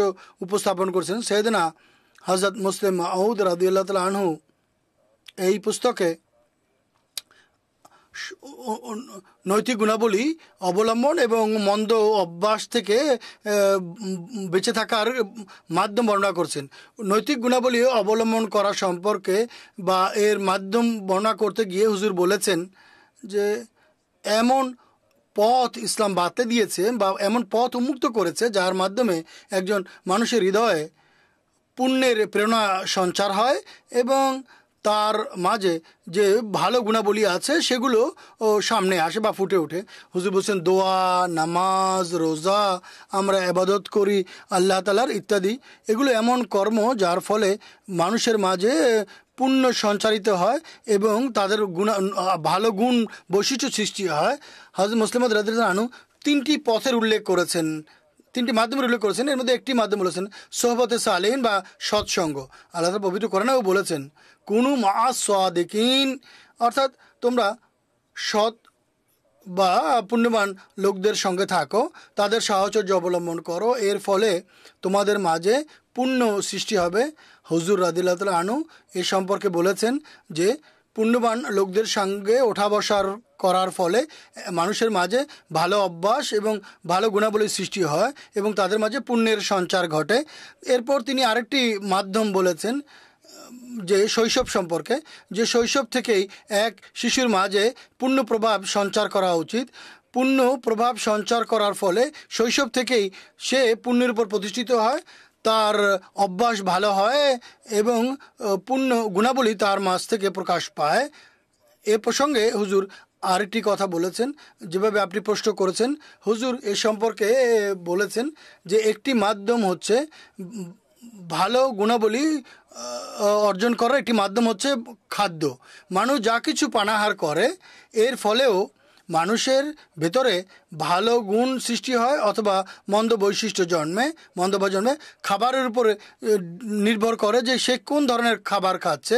উপস্থাপন করেছেন। সৈয়দনা হযরত মুসলিম মাউদ রাদিয়াল্লাহু আনহু এই পুস্তকে নৈতিক গুণাবলী অবলম্বন এবং মন্দ অভ্যাস থেকে বেঁচে থাকার মাধ্যম বর্ণনা করছেন। নৈতিক গুণাবলী অবলম্বন করা সম্পর্কে বা এর মাধ্যম বর্ণনা করতে গিয়ে হুজুর বলেছেন যে এমন পথ ইসলাম বাতলে দিয়েছে বা এমন পথ উন্মুক্ত করেছে যার মাধ্যমে একজন মানুষের হৃদয়ে পুণ্যের প্রেরণা সঞ্চার হয় এবং তার মাঝে যে ভালো গুণাবলী আছে সেগুলো সামনে আসে বা ফুটে ওঠে। হুজুর বলছেন দোয়া, নামাজ, রোজা, আমরা ইবাদত করি আল্লাহ তাআলার ইত্যাদি, এগুলো এমন কর্ম যার ফলে মানুষের মাঝে পুণ্য সঞ্চারিত হয় এবং তাদের ভালো গুণ বৈশিষ্ট্য সৃষ্টি হয়। হযরত মুসলিম মাউদ রাদিয়াল্লাহু আনহু তিনটি পথের উল্লেখ করেছেন, তিনটি মাধ্যমের উল্লেখ করেছেন। এর মধ্যে একটি মাধ্যম বলেছেন সোহবতে সালেহিন বা সৎসঙ্গ। আল্লাহ তাআলা পবিত্র কোরআনেও বলেছেন কুনু মাআস সাদিকিন, অর্থাৎ তোমরা সৎ বা পুণ্যবান লোকদের সঙ্গে থাকো, তাদের সাহচর্য অবলম্বন করো, এর ফলে তোমাদের মাঝে পুণ্য সৃষ্টি হবে। হুজুর রাদিয়াল্লাহু তাআলা আনহু এ সম্পর্কে বলেছেন যে পুণ্যবান লোকদের সঙ্গে ওঠা বসার করার ফলে মানুষের মাঝে ভালো অভ্যাস এবং ভালো গুণাবলীর সৃষ্টি হয় এবং তাদের মাঝে পুণ্যের সঞ্চার ঘটে। এরপর তিনি আরেকটি মাধ্যম বলেছেন যে শৈশব সম্পর্কে, যে শৈশব থেকেই এক শিশুর মাঝে পুণ্য প্রভাব সঞ্চার করা উচিত। পুণ্য প্রভাব সঞ্চার করার ফলে শৈশব থেকেই সে পুণ্যের উপর প্রতিষ্ঠিত হয়, তার অভ্যাস ভালো হয় এবং পুণ্য গুণাবলী তার মাঝ থেকে প্রকাশ পায়। এ প্রসঙ্গে হুজুর আরেকটি কথা বলেছেন, যেভাবে আপনি প্রশ্ন করেছেন, হুজুর এ সম্পর্কে বলেছেন যে একটি মাধ্যম হচ্ছে ভালো গুণাবলী অর্জন করার একটি মাধ্যম হচ্ছে খাদ্য। মানুষ যা কিছু পানাহার করে এর ফলেও মানুষের ভেতরে ভালো গুণ সৃষ্টি হয় অথবা মন্দ বৈশিষ্ট্য জন্মে, জন্মে খাবারের উপরে নির্ভর করে যে সে কোন ধরনের খাবার খাচ্ছে,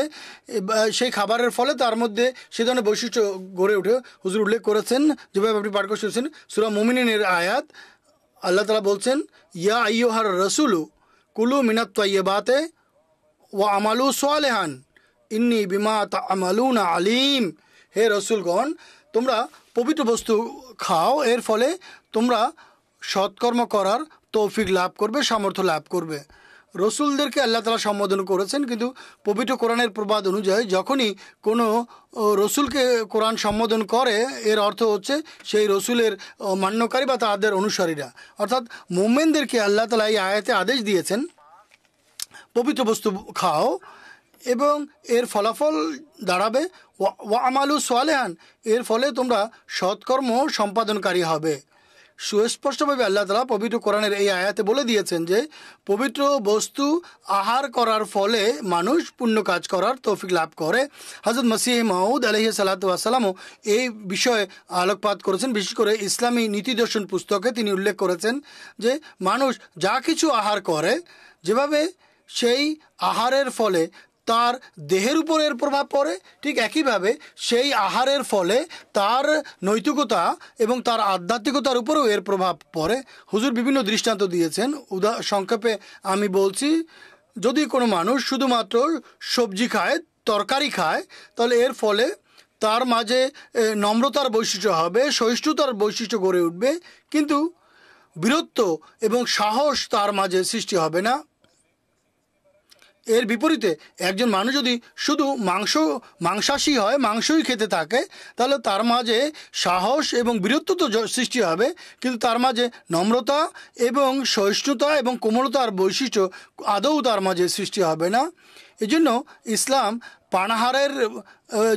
সেই খাবারের ফলে তার মধ্যে সে ধরনের বৈশিষ্ট্য গড়ে ওঠে। হুজুর উল্লেখ করেছেন, যেভাবে আপনি পাঠ করছেন সূরা মুমিনের আয়াত, আল্লাহ তাআলা বলছেন ইয়া আইয়ুহার রাসূলু কুলু মিনাত তাইয়্যিবাতে ওয়া আমালু সালিহান ইন্নী বিমা তা'মালুনা আলিম। হে রসুলগণ, তোমরা পবিত্র বস্তু খাও, এর ফলে তোমরা সৎকর্ম করার তৌফিক লাভ করবে, সামর্থ্য লাভ করবে। রসুলদেরকে আল্লাহ তাআলা সম্বোধন করেছেন, কিন্তু পবিত্র কোরআনের প্রবাদ অনুযায়ী যখনই কোনো রসুলকে কোরআন সম্বোধন করে এর অর্থ হচ্ছে সেই রসুলের মান্যকারী বা তাদের অনুসারীরা, অর্থাৎ মুমিনদেরকে আল্লাহ তাআলা এই আয়াতে আদেশ দিয়েছেন পবিত্র বস্তু খাও এবং এর ফলাফল দাঁড়াবে ওয়া আমালু সালিহান, এর ফলে তোমরা সৎকর্ম সম্পাদনকারী হবে। সুস্পষ্টভাবে আল্লাহ তাআলা পবিত্র কোরআনের এই আয়াতে বলে দিয়েছেন যে পবিত্র বস্তু আহার করার ফলে মানুষ পুণ্য কাজ করার তৌফিক লাভ করে। হযরত মসিহ মাউদ আলাইহিস সালাতু ওয়াস সালামও এই বিষয়ে আলোকপাত করেছেন। বিশেষ করে ইসলামী নীতি দর্শন পুস্তকে তিনি উল্লেখ করেছেন যে মানুষ যা কিছু আহার করে, যেভাবে সেই আহারের ফলে তার দেহের উপর এর প্রভাব পড়ে, ঠিক একইভাবে সেই আহারের ফলে তার নৈতিকতা এবং তার আধ্যাত্মিকতার উপরেও এর প্রভাব পড়ে। হুজুর বিভিন্ন দৃষ্টান্ত দিয়েছেন, সংক্ষেপে আমি বলছি, যদি কোনো মানুষ শুধুমাত্র সবজি খায়, তরকারি খায়, তাহলে এর ফলে তার মাঝে নম্রতার বৈশিষ্ট্য হবে, সহিষ্ণুতার বৈশিষ্ট্য গড়ে উঠবে, কিন্তু বীরত্ব এবং সাহস তার মাঝে সৃষ্টি হবে না। এর বিপরীতে একজন মানুষ যদি শুধু মাংসাশী হয়, মাংসই খেতে থাকে, তাহলে তার মাঝে সাহস এবং বীরত্ব তো সৃষ্টি হবে, কিন্তু তার মাঝে নম্রতা এবং সহিষ্ণুতা এবং কোমলতার বৈশিষ্ট্য আদৌ তার মাঝে সৃষ্টি হবে না। এজন্য ইসলাম পানাহারের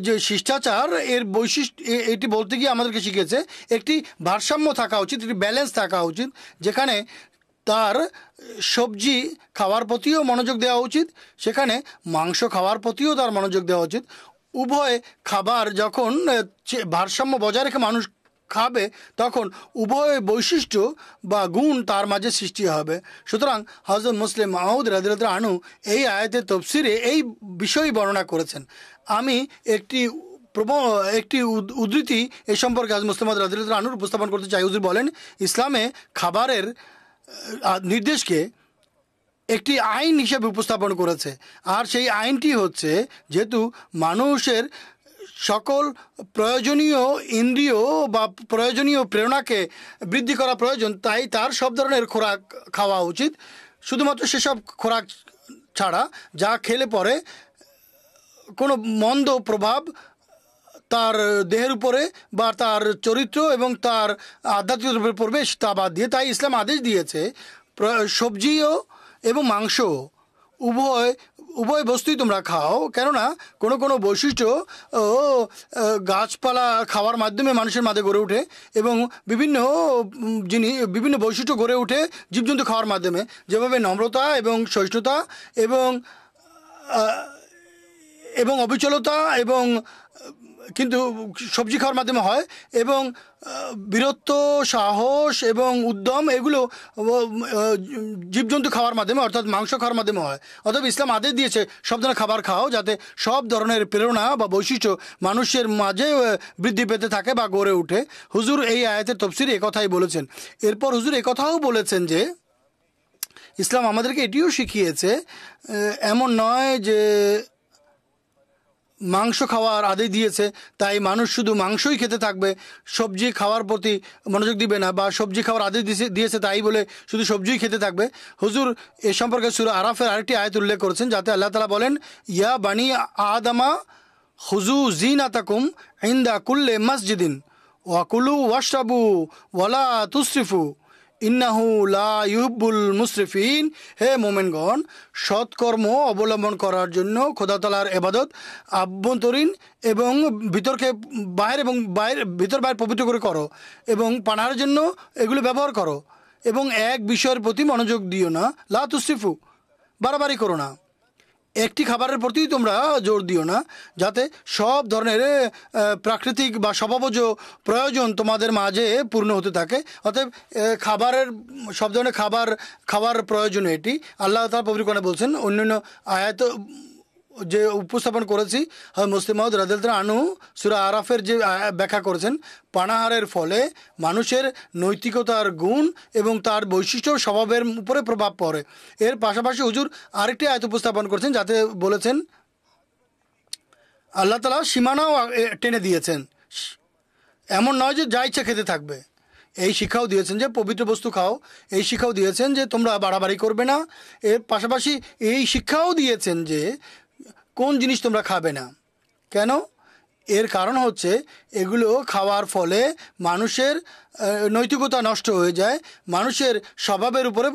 যে শিষ্টাচার, এর বৈশিষ্ট্য এটি বলতে গিয়ে আমাদেরকে শিখেছে একটি ভারসাম্য থাকা উচিত, একটি ব্যালেন্স থাকা উচিত, যেখানে তার সবজি খাওয়ার প্রতিও মনোযোগ দেওয়া উচিত, সেখানে মাংস খাওয়ার প্রতিও তার মনোযোগ দেওয়া উচিত। উভয় খাবার যখন ভারসাম্য বজায় রেখে মানুষ খাবে, তখন উভয় বৈশিষ্ট্য বা গুণ তার মাঝে সৃষ্টি হবে। সুতরাং হযরত মুসলিম মাউদ রাদিয়াল্লাহু আনহু এই আয়াতের তাফসীরে এই বিষয় বর্ণনা করেছেন। আমি একটি উদ্ধৃতি এই সম্পর্কে হযরত মুসলিম মাউদ রাদিয়াল্লাহু আনহু উপস্থাপন করতে চাই। হুজুর বলেন, ইসলামে খাবারের নির্দেশকে একটি আইন হিসেবে উপস্থাপন করেছে, আর সেই আইনটি হচ্ছে যেহেতু মানুষের সকল প্রয়োজনীয় ইন্দ্রিয় বা প্রয়োজনীয় প্রেরণাকে বৃদ্ধি করা প্রয়োজন, তাই তার সব ধরনের খোরাক খাওয়া উচিত। শুধুমাত্র সেসব খোরাক ছাড়া যা খেলে পরে কোনো মন্দ প্রভাব তার দেহের উপরে বা তার চরিত্র এবং তার আধ্যাত্মিকতার উপরে পড়বে তা বাদ দিয়ে, তাই ইসলাম আদেশ দিয়েছে সবজিও এবং মাংস উভয় উভয় বস্তুই তোমরা খাও, কেননা কোনো কোনো বৈশিষ্ট্য গাছপালা খাওয়ার মাধ্যমে মানুষের মাঝে গড়ে ওঠে এবং বিভিন্ন বৈশিষ্ট্য গড়ে ওঠে জীবজন্তু খাওয়ার মাধ্যমে, যেভাবে নম্রতা এবং সহিষ্ণুতা এবং অবিচলতা এবং কিন্তু সবজি খাওয়ার মাধ্যমে হয়, এবং বীরত্ব, সাহস এবং উদ্যম এগুলো জীবজন্তু খাওয়ার মাধ্যমে অর্থাৎ মাংস খাওয়ার মাধ্যমে হয়। অর্থাৎ ইসলাম আদেশ দিয়েছে সব ধরনের খাবার খাও, যাতে সব ধরনের প্রেরণা বা বৈশিষ্ট্য মানুষের মাঝে বৃদ্ধি পেতে থাকে বা গড়ে ওঠে। হুজুর এই আয়াতের তফসিরে একথাই বলেছেন। এরপর হুজুর একথাও বলেছেন যে ইসলাম আমাদেরকে এটিও শিখিয়েছে, এমন নয় যে মাংস খাওয়ার আদেশ দিয়েছে তাই মানুষ শুধু মাংসই খেতে থাকবে, সবজি খাওয়ার প্রতি মনোযোগ দিবে না, বা সবজি খাওয়ার আদেশ দিয়েছে তাই বলে শুধু সবজিই খেতে থাকবে। হুজুর এ সম্পর্কে সূরা আরাফের আরেকটি আয়াত উল্লেখ করেছেন, যাতে আল্লাহ তাআলা বলেন, ইয়া বানি আদমা খুযু জিনাতাকুম ইনদা কুল্লি মসজিদিন ওয়াকুলু ওয়াশরাবু ওয়ালা তুসরিফু ইন্নাহু লা ইউহিব্বুল মুসরিফিন। হে মোমেনগণ, সৎকর্ম অবলম্বন করার জন্য খোদা তাআলার ইবাদত আভ্যন্তরীণ এবং ভিতরকে বাইরে এবং ভিতর বাইরে পবিত্র করে করো, এবং পানার জন্য এগুলো ব্যবহার করো, এবং এক বিষয়ের প্রতি মনোযোগ দিও না, লা তুসরিফু, বাড়াবাড়ি করো না, একটি খাবারের প্রতি তোমরা জোর দিও না, যাতে সব ধরনের প্রাকৃতিক বা স্বভাবজ প্রয়োজন তোমাদের মাঝে পূর্ণ হতে থাকে। অতএব খাবারের সব ধরনের খাওয়ার প্রয়োজন এটি আল্লাহ তাআলা পবিত্র কোরআনে বলছেন। অন্যান্য আয়াত যে উপস্থাপন করেছি, মুসলিম মাউদ রাদিয়াল্লাহু আনহু সূরা আরাফের যে ব্যাখ্যা করেছেন, পানাহারের ফলে মানুষের নৈতিকতার গুণ এবং তার বৈশিষ্ট্য স্বভাবের উপরে প্রভাব পড়ে। এর পাশাপাশি হুজুর আরেকটি আয়াত উপস্থাপন করেছেন, যাতে বলেছেন আল্লাহ তাআলা সীমানাও টেনে দিয়েছেন, এমন নয় যে যা ইচ্ছা খেতে থাকবে। এই শিক্ষাও দিয়েছেন যে পবিত্র বস্তু খাও, এই শিক্ষাও দিয়েছেন যে তোমরা বাড়াবাড়ি করবে না। এর পাশাপাশি এই শিক্ষাও দিয়েছেন যে কোন জিনিস তোমরা খাবে না। কেন? এর কারণ হচ্ছে এগুলো খাওয়ার ফলে মানুষের নৈতিকতা নষ্ট হয়ে যায়, মানুষের স্বভাবের উপরে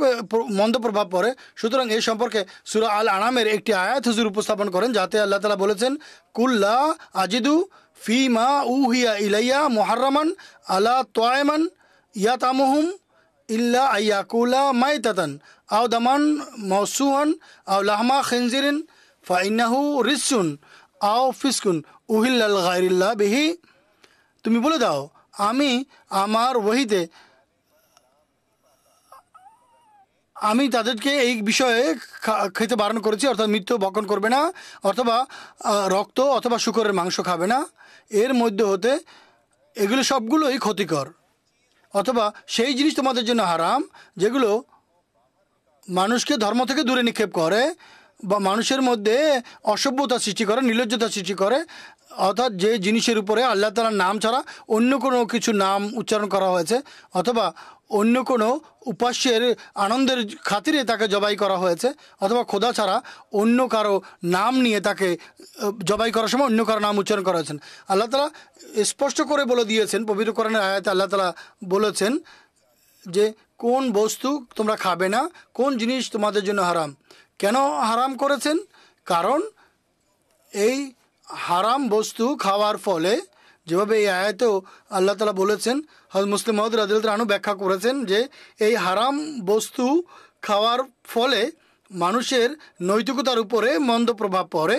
মন্দ প্রভাব পড়ে। সুতরাং এই সম্পর্কে সূরা আল আনামের একটি আয়াত হুজুর উপস্থাপন করেন, যাতে আল্লাহ তাআলা বলেছেন, কুল্লা আজিদু ফি মা উহিয়া ইলাইয়া মুহাররামান আলা তায়মান ইয়াতামুহুম ইল্লা আইয়াকুলা মাইতাতান আও দামান মাসুহান আও লাহমা খিনজিরিন ফাইন্নাহু রিসুন আও ফিসকুন উহিল্লাল গায়রিল্লাহ বিহি। তুমি বলে দাও, আমি আমার ওহীতে আমি তাদেরকে এই বিষয়ে খেতে বারণ করেছি, অর্থাৎ মৃত্যু ভক্ষণ করবে না, অথবা রক্ত অথবা শূকরের মাংস খাবে না। এর মধ্যে হতে এগুলো সবগুলোই ক্ষতিকর, অথবা সেই জিনিস তোমাদের জন্য হারাম যেগুলো মানুষকে ধর্ম থেকে দূরে নিক্ষেপ করে বা মানুষের মধ্যে অসভ্যতা সৃষ্টি করে, নির্লজ্জতা সৃষ্টি করে। অর্থাৎ যে জিনিসের উপরে আল্লাহ তাআলার নাম ছাড়া অন্য কোনো কিছু নাম উচ্চারণ করা হয়েছে, অথবা অন্য কোনো উপাস্যের আনন্দের খাতিরে তাকে জবাই করা হয়েছে, অথবা খোদা ছাড়া অন্য কারো নাম নিয়ে তাকে জবাই করার সময় অন্য কারো নাম উচ্চারণ করা হয়েছেন। আল্লাহ তাআলা স্পষ্ট করে বলে দিয়েছেন পবিত্র কোরআনের আয়াতে, আল্লাহ তাআলা বলেছেন যে কোন বস্তু তোমরা খাবে না, কোন জিনিস তোমাদের জন্য হারাম। কেন হারাম করেছেন? কারণ এই হারাম বস্তু খাওয়ার ফলে, যেভাবে এই আয়াতেও আল্লাহ তাআলা বলেছেন, হযরত মুসলিম মাউদ রাদিয়াল্লাহু আনহু ব্যাখ্যা করেছেন যে এই হারাম বস্তু খাওয়ার ফলে মানুষের নৈতিকতার উপরে মন্দ প্রভাব পড়ে,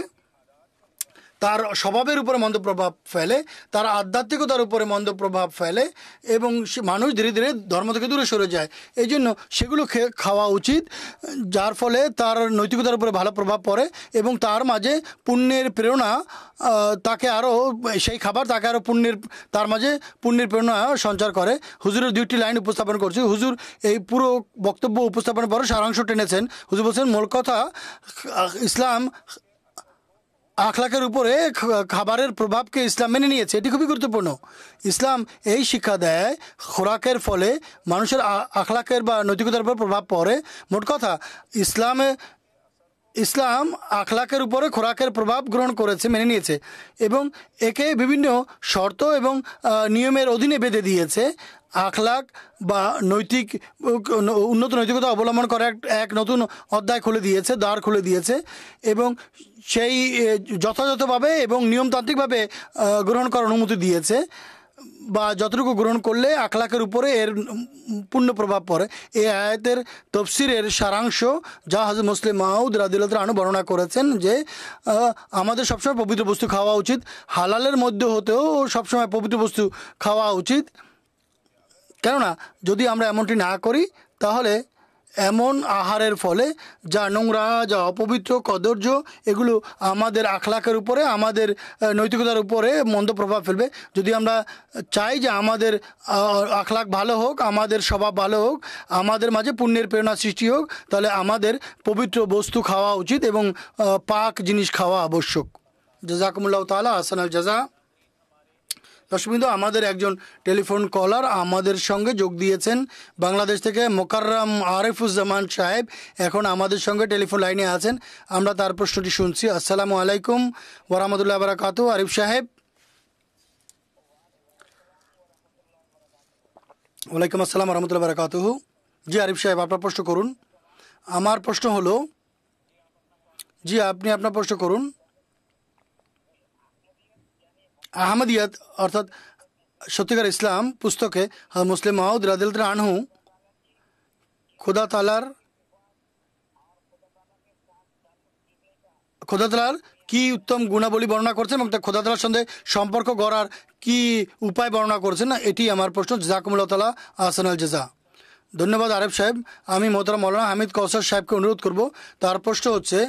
তার স্বভাবের উপরে মন্দ প্রভাব ফেলে, তার আধ্যাত্মিকতার উপরে মন্দ প্রভাব ফেলে, এবং মানুষ ধীরে ধীরে ধর্ম থেকে দূরে সরে যায়। এই জন্য সেগুলো খাওয়া উচিত, যার ফলে তার নৈতিকতার উপরে ভালো প্রভাব পড়ে এবং তার মাঝে পুণ্যের প্রেরণা তাকে আরও, সেই খাবার তাকে আরও তার মাঝে পুণ্যের প্রেরণা সঞ্চার করে। হুজুরের দুইটি লাইন উপস্থাপন করছে। হুজুর এই পুরো বক্তব্য উপস্থাপনের পরে সারাংশ টেনেছেন। হুজুর বলছেন, মূল কথা, ইসলাম আখলাকের উপরে খাবারের প্রভাবকে ইসলাম মেনে নিয়েছে, এটি খুবই গুরুত্বপূর্ণ। ইসলাম এই শিক্ষা দেয় খোরাকের ফলে মানুষের আখলাকের বা নৈতিকতার উপর প্রভাব পড়ে। মোট কথা, ইসলাম আখলাকের উপরে খোরাকের প্রভাব গ্রহণ করেছে, মেনে নিয়েছে, এবং একে বিভিন্ন শর্ত এবং নিয়মের অধীনে বেঁধে দিয়েছে। আখলাক বা নৈতিক উন্নত নৈতিকতা অবলম্বন করা এক নতুন অধ্যায় খুলে দিয়েছে, দ্বার খুলে দিয়েছে এবং সেই যথাযথভাবে এবং নিয়মতান্ত্রিকভাবে গ্রহণ করার অনুমতি দিয়েছে বা যতটুকু গ্রহণ করলে আখলাকের উপরে এর পূর্ণ প্রভাব পড়ে। এই আয়াতের তফসিরের সারাংশ যা হযরত মুসলিম মাউদ রাদিয়াল্লাহু আনহু বর্ণনা করেছেন যে আমাদের সবসময় পবিত্র বস্তু খাওয়া উচিত, হালালের মধ্যে হতেও সবসময় পবিত্র বস্তু খাওয়া উচিত। কেননা যদি আমরা এমনটি না করি তাহলে এমন আহারের ফলে যা নোংরা, যা অপবিত্র, কদর্য, এগুলো আমাদের আখলাকের উপরে, আমাদের নৈতিকতার উপরে মন্দ প্রভাব ফেলবে। যদি আমরা চাই যে আমাদের আখলাক ভালো হোক, আমাদের স্বভাব ভালো হোক, আমাদের মাঝে পুণ্যের প্রেরণা সৃষ্টি হোক, তাহলে আমাদের পবিত্র বস্তু খাওয়া উচিত এবং পাক জিনিস খাওয়া আবশ্যক। জাযাকুমুল্লাহু তাআলা আহসানাল জাযা। দর্শকবৃন্দ, আমাদের একজন টেলিফোন কলার আমাদের সঙ্গে যোগ দিয়েছেন বাংলাদেশ থেকে মোকাররম আরিফুজ্জামান সাহেব, এখন আমাদের সঙ্গে টেলিফোন লাইনে আছেন। আমরা তার প্রশ্নটি শুনছি। আসসালামু আলাইকুম ওয়া রাহমাতুল্লাহি ওয়া বারাকাতুহু। আরিফ সাহেব। ওয়ালাইকুম আসসালাম ওয়া রাহমাতুল্লাহি ওয়া বারাকাতুহু। জি আরিফ সাহেব, আপনার প্রশ্ন করুন। আমার প্রশ্ন হলো, জি আপনি আপনার প্রশ্ন করুন। আহমদিয়াত অর্থাৎ সত্যিকার ইসলাম পুস্তকে মুসলিম মাউদ রাদিয়াল্লাহু আনহু খোদা তাআলার কি উত্তম গুণাবলী বর্ণনা করছেন এবং খোদা তাআলার সঙ্গে সম্পর্ক গড়ার কি উপায় বর্ণনা করছেন, এটি আমার প্রশ্ন। জাযাকুমুল্লাহু তাআলা আহসানাল জাযা। ধন্যবাদ আরিফ সাহেব। আমি মোহতারাম মাওলানা হামিদ কাউসার সাহেবকে অনুরোধ করব, তার প্রশ্ন হচ্ছে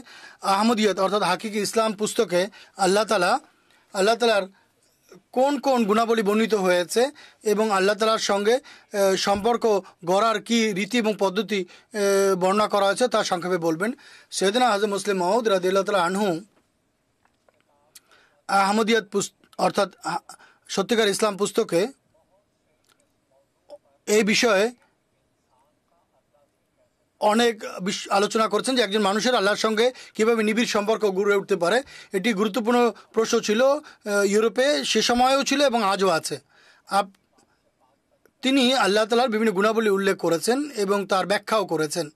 আহমদিয়াত অর্থাৎ হাকিকি ইসলাম পুস্তকে আল্লাহ তাআলার কোন কোন গুণাবলী বর্ণিত হয়েছে এবং আল্লাহ তাআলার সঙ্গে সম্পর্ক গড়ার কি রীতি এবং পদ্ধতি বর্ণনা করা হয়েছে তা সংক্ষেপে বলবেন। সেদিন হযরত মুসলিম মাউদ রাদিয়াল্লাহু তাআলা আনহু আহমদিয়াত অর্থাৎ সত্যিকার ইসলাম পুস্তকে এই বিষয়ে অনেক আলোচনা করছেন যে একজন মানুষের আল্লাহর সঙ্গে কীভাবে নিবিড় সম্পর্ক গড়ে উঠতে পারে। এটি গুরুত্বপূর্ণ প্রশ্ন ছিল, ইউরোপে সে সময়ও ছিল এবং আজও আছে। তিনি আল্লাহ তাআলার বিভিন্ন গুণাবলী উল্লেখ করেছেন এবং তার ব্যাখ্যাও করেছেন।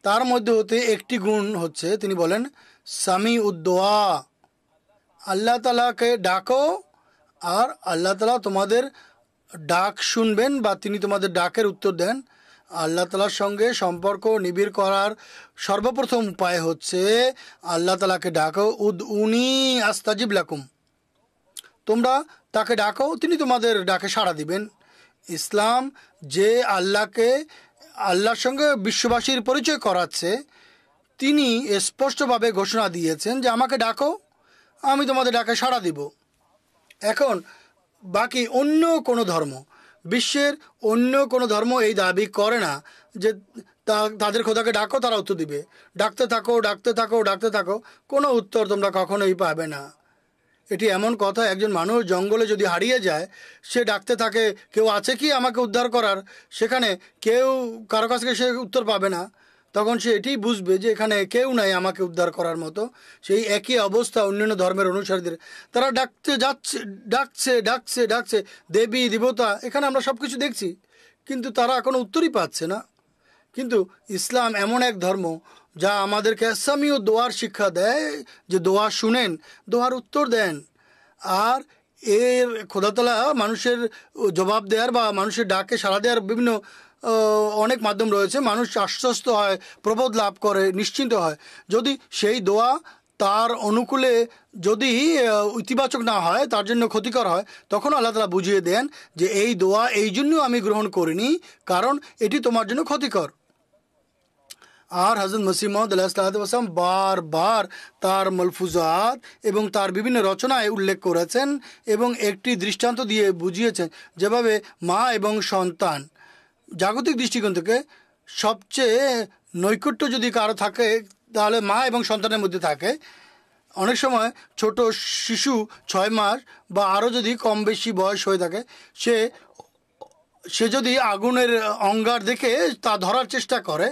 তার মধ্যে হতে একটি গুণ হচ্ছে, তিনি বলেন সামি উদ্দোয়া, আল্লাহ তাআলাকে ডাকো আর আল্লাহ তাআলা তোমাদের ডাক শুনবেন বা তিনি তোমাদের ডাকের উত্তর দেন। আল্লাহ তাআলার সঙ্গে সম্পর্ক নিবিড় করার সর্বপ্রথম উপায় হচ্ছে আল্লাহ তাআলাকে ডাকো। উদউনি আস্তাজিব লাকুম, তোমরা তাকে ডাকো, তিনি তোমাদের ডাকে সাড়া দিবেন। ইসলাম যে আল্লাহর সঙ্গে বিশ্ববাসীর পরিচয় করাচ্ছে, তিনি স্পষ্টভাবে ঘোষণা দিয়েছেন যে আমাকে ডাকো, আমি তোমাদের ডাকে সাড়া দিব। এখন বাকি অন্য কোনো ধর্ম, বিশ্বের অন্য কোনো ধর্ম এই দাবি করে না যে তাদের খোদাকে ডাকো, তারা উত্তর দিবে। ডাকতে থাকো, ডাকতে থাকো, ডাকতে থাকো, কোনো উত্তর তোমরা কখনোই পাবে না। এটি এমন কথা, একজন মানুষ জঙ্গলে যদি হারিয়ে যায়, সে ডাকতে থাকে কেউ আছে কি আমাকে উদ্ধার করার, সেখানে কেউ কারো কাছ থেকে সে উত্তর পাবে না। তখন সে এটি বুঝবে যে এখানে কেউ নাই আমাকে উদ্ধার করার মতো। সেই একই অবস্থা অন্যান্য ধর্মের অনুসারীদের, তারা ডাকতে যাচ্ছে, ডাকছে ডাকছে ডাকছে, দেবী দেবতা, এখানে আমরা সব কিছু দেখছি, কিন্তু তারা কোনো উত্তরই পাচ্ছে না। কিন্তু ইসলাম এমন এক ধর্ম যা আমাদেরকে সামিউ দোয়ার শিক্ষা দেয়, যে দোয়া শুনেন, দোয়ার উত্তর দেন। আর এর খোদা তাআলা মানুষের জবাব দেওয়ার বা মানুষের ডাকে সাড়া দেওয়ার বিভিন্ন অনেক মাধ্যম রয়েছে। মানুষ আশ্বস্ত হয়, প্রবোধ লাভ করে, নিশ্চিন্ত হয়। যদি সেই দোয়া তার অনুকূলে যদি ইতিবাচক না হয়, তার জন্য ক্ষতিকর হয়, তখন আল্লাহ তাআলা বুঝিয়ে দেন যে এই দোয়া এই জন্য আমি গ্রহণ করিনি, কারণ এটি তোমার জন্য ক্ষতিকর। আর হযরত মসিহ মাউদ আলাইহিস সালাম বারবার তার মালফুজাত এবং তার বিভিন্ন রচনায় উল্লেখ করেছেন এবং একটি দৃষ্টান্ত দিয়ে বুঝিয়েছেন যেভাবে মা এবং সন্তান জাগতিক দৃষ্টিকোণ থেকে সবচেয়ে নৈকট্য যদি কারো থাকে তাহলে মা এবং সন্তানের মধ্যে থাকে। অনেক সময় ছোট শিশু 6 মাস বা আরও যদি কম বেশি বয়স হয়ে থাকে, সে যদি আগুনের অঙ্গার দেখে তা ধরার চেষ্টা করে,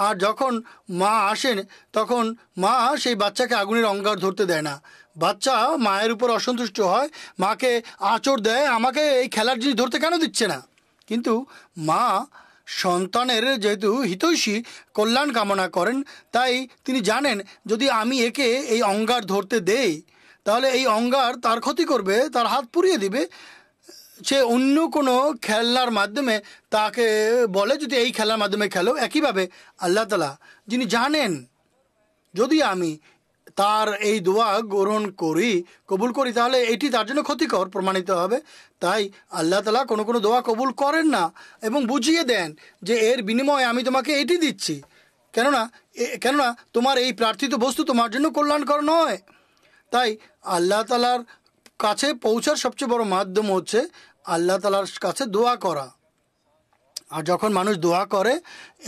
আর যখন মা আসেন তখন মা সেই বাচ্চাকে আগুনের অঙ্গার ধরতে দেয় না। বাচ্চা মায়ের উপর অসন্তুষ্ট হয়, মাকে আঁচড় দেয়, আমাকে এই খেলার জিনিস ধরতে কেন দিচ্ছে না। কিন্তু মা সন্তানের যেহেতু হিতৈষী কল্যাণ কামনা করেন, তাই তিনি জানেন যদি আমি একে এই অঙ্গার ধরতে দেই তাহলে এই অঙ্গার তার ক্ষতি করবে, তার হাত পুড়িয়ে দিবে। সে অন্য কোনো খেলনার মাধ্যমে তাকে বলে যদি এই খেলার মাধ্যমে খেলো। একইভাবে আল্লাহ তাআলা যিনি জানেন যদি আমি তার এই দোয়া গ্রহণ করি, কবুল করি, তাহলে এটি তার জন্য ক্ষতিকর প্রমাণিত হবে। তাই আল্লাহ তাআলা কোনো কোনো দোয়া কবুল করেন না এবং বুঝিয়ে দেন যে এর বিনিময়ে আমি তোমাকে এটি দিচ্ছি, কেননা তোমার এই প্রার্থিত বস্তু তোমার জন্য কল্যাণকর নয়। তাই আল্লাহ তাআলার কাছে পৌঁছার সবচেয়ে বড় মাধ্যম হচ্ছে আল্লাহ তাআলার কাছে দোয়া করা। আর যখন মানুষ দোয়া করে,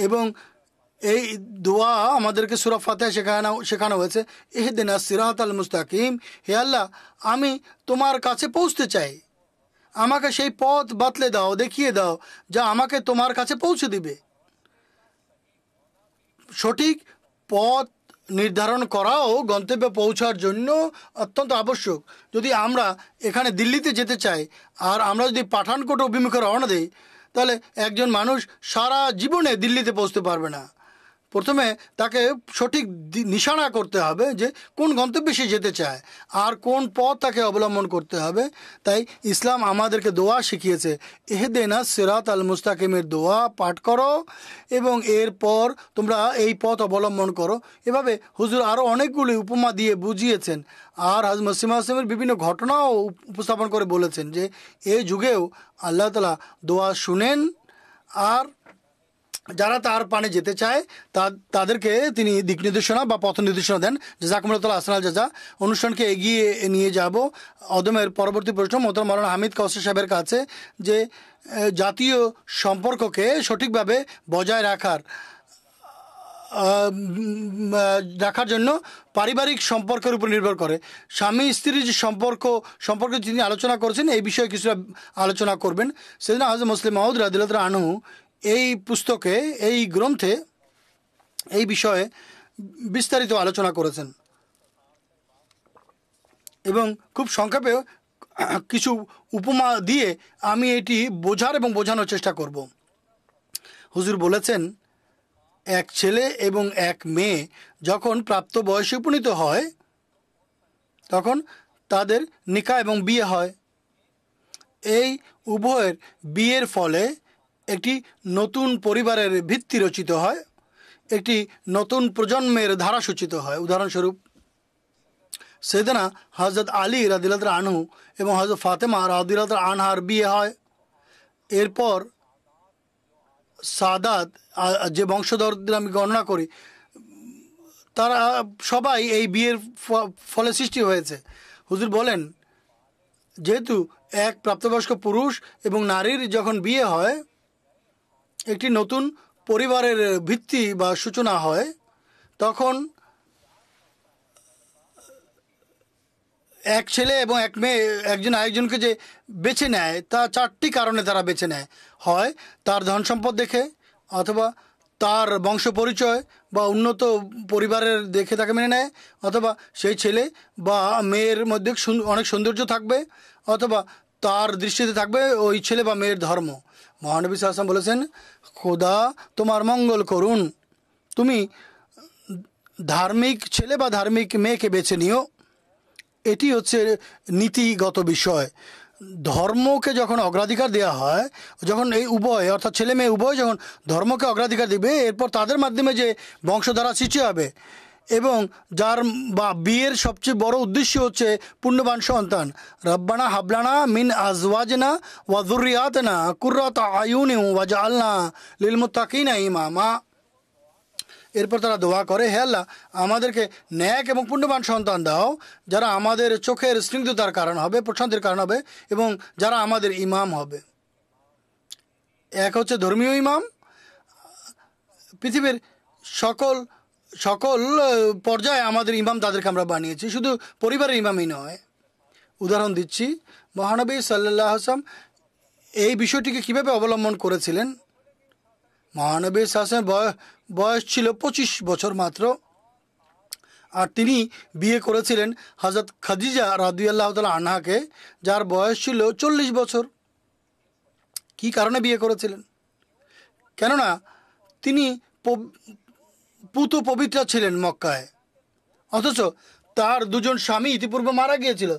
এবং এই দোয়া আমাদেরকে সূরা ফাতিহা শেখানো হয়েছে, ইহদিনাস সিরাতাল মুস্তাকিম, হে আল্লাহ আমি তোমার কাছে পৌঁছতে চাই, আমাকে সেই পথ বাতলে দাও, দেখিয়ে দাও যা আমাকে তোমার কাছে পৌঁছে দিবে। সঠিক পথ নির্ধারণ করাও গন্তব্যে পৌঁছার জন্য অত্যন্ত আবশ্যক। যদি আমরা এখানে দিল্লিতে যেতে চাই আর আমরা যদি পাঠানকোট অভিমুখে রওনা দিই, তাহলে একজন মানুষ সারা জীবনে দিল্লিতে পৌঁছতে পারবে না। প্রথমে তাকে সঠিক নিশানা করতে হবে যে কোন গন্তব্যে সে যেতে চায় আর কোন পথ তাকে অবলম্বন করতে হবে। তাই ইসলাম আমাদেরকে দোয়া শিখিয়েছে, ইহদিনাস সিরাতাল মুস্তাকিমের দোয়া পাঠ করো এবং এরপর তোমরা এই পথ অবলম্বন করো। এভাবে হুজুর আরও অনেকগুলি উপমা দিয়ে বুঝিয়েছেন, আর হযরত মসিহ মাউদের বিভিন্ন ঘটনাও উপস্থাপন করে বলেছেন যে এই যুগেও আল্লাহ তাআলা দোয়া শুনেন, আর যারা তার পানে যেতে চায় তাদেরকে তিনি দিক নির্দেশনা বা পথ নির্দেশনা দেন। জাযাকুমুল্লাহু আহসানাল জাযা। অনুষ্ঠানকে এগিয়ে নিয়ে যাব অদমের পরবর্তী প্রশ্ন মোহতারাম মাওলানা হামিদ কাউসার সাহেবের কাছে, যে জাতীয় সম্পর্ককে সঠিকভাবে বজায় রাখার জন্য পারিবারিক সম্পর্কের উপর নির্ভর করে। স্বামী স্ত্রীর যে সম্পর্কে যিনি আলোচনা করেছেন এই বিষয়ে কিছুটা আলোচনা করবেন। সেদিন হযরত মুসলিম মাউদ রাদিয়াল্লাহু তাআলা আনহু এই পুস্তকে, এই গ্রন্থে এই বিষয়ে বিস্তারিত আলোচনা করেছেন এবং খুব সংক্ষেপে কিছু উপমা দিয়ে আমি এটি বোঝার এবং বোঝানোর চেষ্টা করব। হুজুর বলেছেন, এক ছেলে এবং এক মেয়ে যখন প্রাপ্ত বয়সে উপনীত হয় তখন তাদের নিকাহ এবং বিয়ে হয়। এই উভয়ের বিয়ের ফলে একটি নতুন পরিবারের ভিত্তি রচিত হয়, একটি নতুন প্রজন্মের ধারা সূচিত হয়। উদাহরণস্বরূপ সাইয়েদনা হযরত আলী রাদিয়াল্লাহু তাআলা আনহু এবং হযরত ফাতেমা রাদিয়াল্লাহু তাআলা আনহার বিয়ে হয়। এরপর সাদাত যে বংশধরদের আমি গণনা করি তারা সবাই এই বিয়ের ফলে সৃষ্টি হয়েছে। হুজুর বলেন, যেহেতু এক প্রাপ্তবয়স্ক পুরুষ এবং নারীর যখন বিয়ে হয় একটি নতুন পরিবারের ভিত্তি বা সূচনা হয়, তখন এক ছেলে এবং এক মেয়ে একজন আরেকজনকে যে বেছে নেয় তা চারটি কারণে তারা বেছে নেয়। হয় তার ধন সম্পদ দেখে, অথবা তার বংশ পরিচয় বা উন্নত পরিবারের দেখে তাকে মেনে নেয়, অথবা সেই ছেলে বা মেয়ের মধ্যে অনেক সৌন্দর্য থাকবে, অথবা তার দৃষ্টিতে থাকবে ওই ছেলে বা মেয়ের ধর্ম। মহানবী সাল্লাল্লাহু আলাইহি ওয়াসাল্লাম বলেছেন, খোদা তোমার মঙ্গল করুন, তুমি ধার্মিক ছেলে বা ধার্মিক মেয়েকে বেছে নিও। এটি হচ্ছে নীতিগত বিষয়। ধর্মকে যখন অগ্রাধিকার দেওয়া হয়, যখন এই উভয় অর্থাৎ ছেলে মেয়ে উভয় যখন ধর্মকে অগ্রাধিকার দিবে, এরপর তাদের মাধ্যমে যে বংশধারা সৃষ্টি হবে এবং যার বা বিয়ের সবচেয়ে বড় উদ্দেশ্য হচ্ছে পুণ্যবান সন্তান। রব্বানা হাবলানা মিন আজওয়াজনা ওয়া যুররিয়াতিনা কুররাতা আয়ুনি ওয়াজআলনা লিল মুত্তাকিনা ইমামা। এরপর তারা দোয়া করে, হে আল্লাহ আমাদেরকে ন্যাক এবং পুণ্যবান সন্তান দাও যারা আমাদের চোখের স্নিগ্ধতার কারণ হবে, প্রশান্তির কারণ হবে এবং যারা আমাদের ইমাম হবে। এক হচ্ছে ধর্মীয় ইমাম, পৃথিবীর সকল পর্যায়ে আমাদের ইমাম তাদেরকে আমরা বানিয়েছি, শুধু পরিবারের ইমামই নয়। উদাহরণ দিচ্ছি, মহানবী সাল্লাল্লাহু আলাইহি ওয়াসাল্লাম এই বিষয়টিকে কিভাবে অবলম্বন করেছিলেন। মহানবী সাল্লাল্লাহু আলাইহি ওয়াসাল্লামের বয়স ছিল 25 বছর মাত্র, আর তিনি বিয়ে করেছিলেন হযরত খাদিজা রাদিয়াল্লাহু তাআলা আনহাকে, যার বয়স ছিল 40 বছর। কি কারণে বিয়ে করেছিলেন? কেননা তিনি পুত পবিত্র ছিলেন মক্কায়, অথচ তার দুজন স্বামী ইতিপূর্বে মারা গিয়েছিল,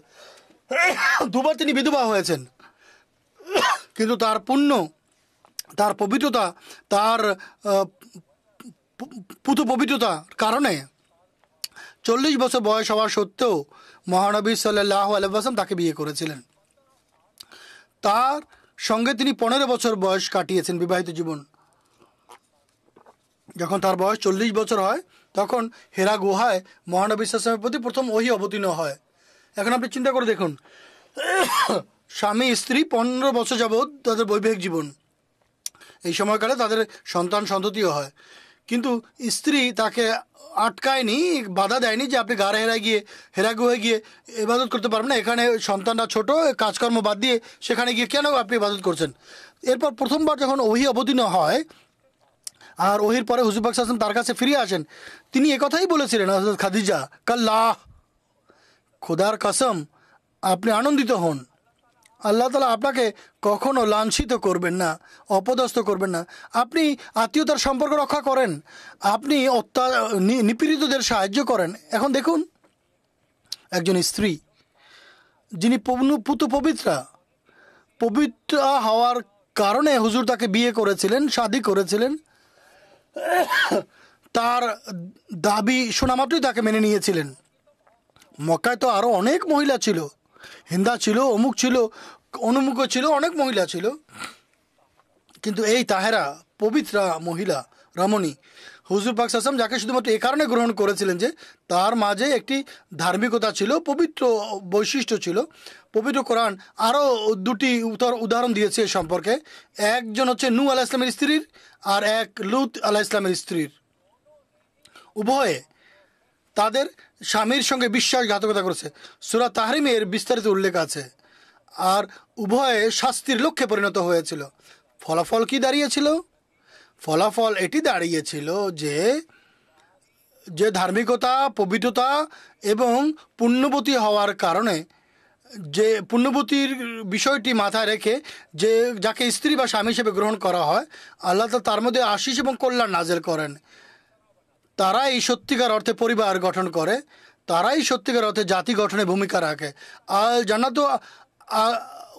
দুবার তিনি বিধবা হয়েছেন, কিন্তু তার পুণ্য, তার পবিত্রতা, তার পুত পবিত্রতার কারণে 40 বছর বয়স হওয়া সত্ত্বেও মহানবী সাল্লাল্লাহু আলাইহি ওয়াসাল্লাম তাকে বিয়ে করেছিলেন। তার সঙ্গে তিনি 15 বছর বয়স কাটিয়েছেন বিবাহিত জীবন। যখন তার বয়স 40 বছর হয় তখন হেরা গুহায় মহানবী সাল্লাল্লাহু আলাইহি ওয়াসাল্লামের প্রতি প্রথম ওহী অবতীর্ণ হয়। এখন আপনি চিন্তা করে দেখুন, স্বামী স্ত্রী 15 বছর যাবৎ তাদের বৈবাহিক জীবন, এই সময়কালে তাদের সন্তান সন্ততিও হয়, কিন্তু স্ত্রী তাকে আটকায়নি, বাধা দেয়নি যে আপনি হেরা গুহায় গিয়ে ইবাদত করতে পারবেন না, এখানে সন্তানরা ছোট, কাজকর্ম বাদ দিয়ে সেখানে গিয়ে কেন আপনি ইবাদত করছেন। এরপর প্রথমবার যখন ওহী অবতীর্ণ হয় আর ওহির পরে হুজুর পাক সাল্লাল্লাহু আলাইহি ওয়াসাল্লাম তার কাছে ফিরে আসেন, তিনি একথাই বলেছিলেন, হযরত খাদিজা, কাল্লাহ, খোদার কসম, আপনি আনন্দিত হন, আল্লাহ তাআলা আপনাকে কখনো লাঞ্ছিত করবেন না, অপদস্থ করবেন না। আপনি আত্মীয়তার সম্পর্ক রক্ষা করেন, আপনি নিপীড়িতদের সাহায্য করেন। এখন দেখুন, একজন স্ত্রী যিনি পবিত্র হওয়ার কারণে হুজুর তাকে বিয়ে করেছিলেন, শাদী করেছিলেন, তার দাবি শোনা মাত্রই তাকে মেনে নিয়েছিলেন। মক্কায় তো আরও অনেক মহিলা ছিল, হিন্দা ছিল, অমুক ছিল, অনুমুখ ছিল, অনেক মহিলা ছিল, কিন্তু এই তাহেরা পবিত্রা মহিলা রমণী হুজুর পাক সাল্লাল্লাহু আলাইহি ওয়াসাল্লাম যাকে শুধুমাত্র এই কারণে গ্রহণ করেছিলেন যে তার মাঝে একটি ধার্মিকতা ছিল, পবিত্র বৈশিষ্ট্য ছিল। পবিত্র কোরআন আরও দুটি উদাহরণ দিয়েছে এ সম্পর্কে। একজন হচ্ছে নূহ আলাইহিস সালামের স্ত্রীর, আর এক লূত আলাইহিস সালামের স্ত্রীর। উভয়ে তাদের স্বামীর সঙ্গে বিশ্বাসঘাতকতা করেছে, সূরা তাহরিমের বিস্তারিত উল্লেখ আছে, আর উভয়ে শাস্তির লক্ষ্যে পরিণত হয়েছিল। ফলাফল কি দাঁড়িয়েছিল? ফলাফল এটি দাঁড়িয়েছিল যে ধার্মিকতা, পবিত্রতা এবং পুণ্যবতী হওয়ার কারণে, যে পুণ্যবতীর বিষয়টি মাথায় রেখে যাকে স্ত্রী বা স্বামী হিসেবে গ্রহণ করা হয়, আল্লাহ তার মধ্যে আশীষ এবং কল্যাণ নাজেল করেন। তারাই সত্যিকার অর্থে পরিবার গঠন করে, তারাই সত্যিকার অর্থে জাতি গঠনে ভূমিকা রাখে। আল জান্নাতু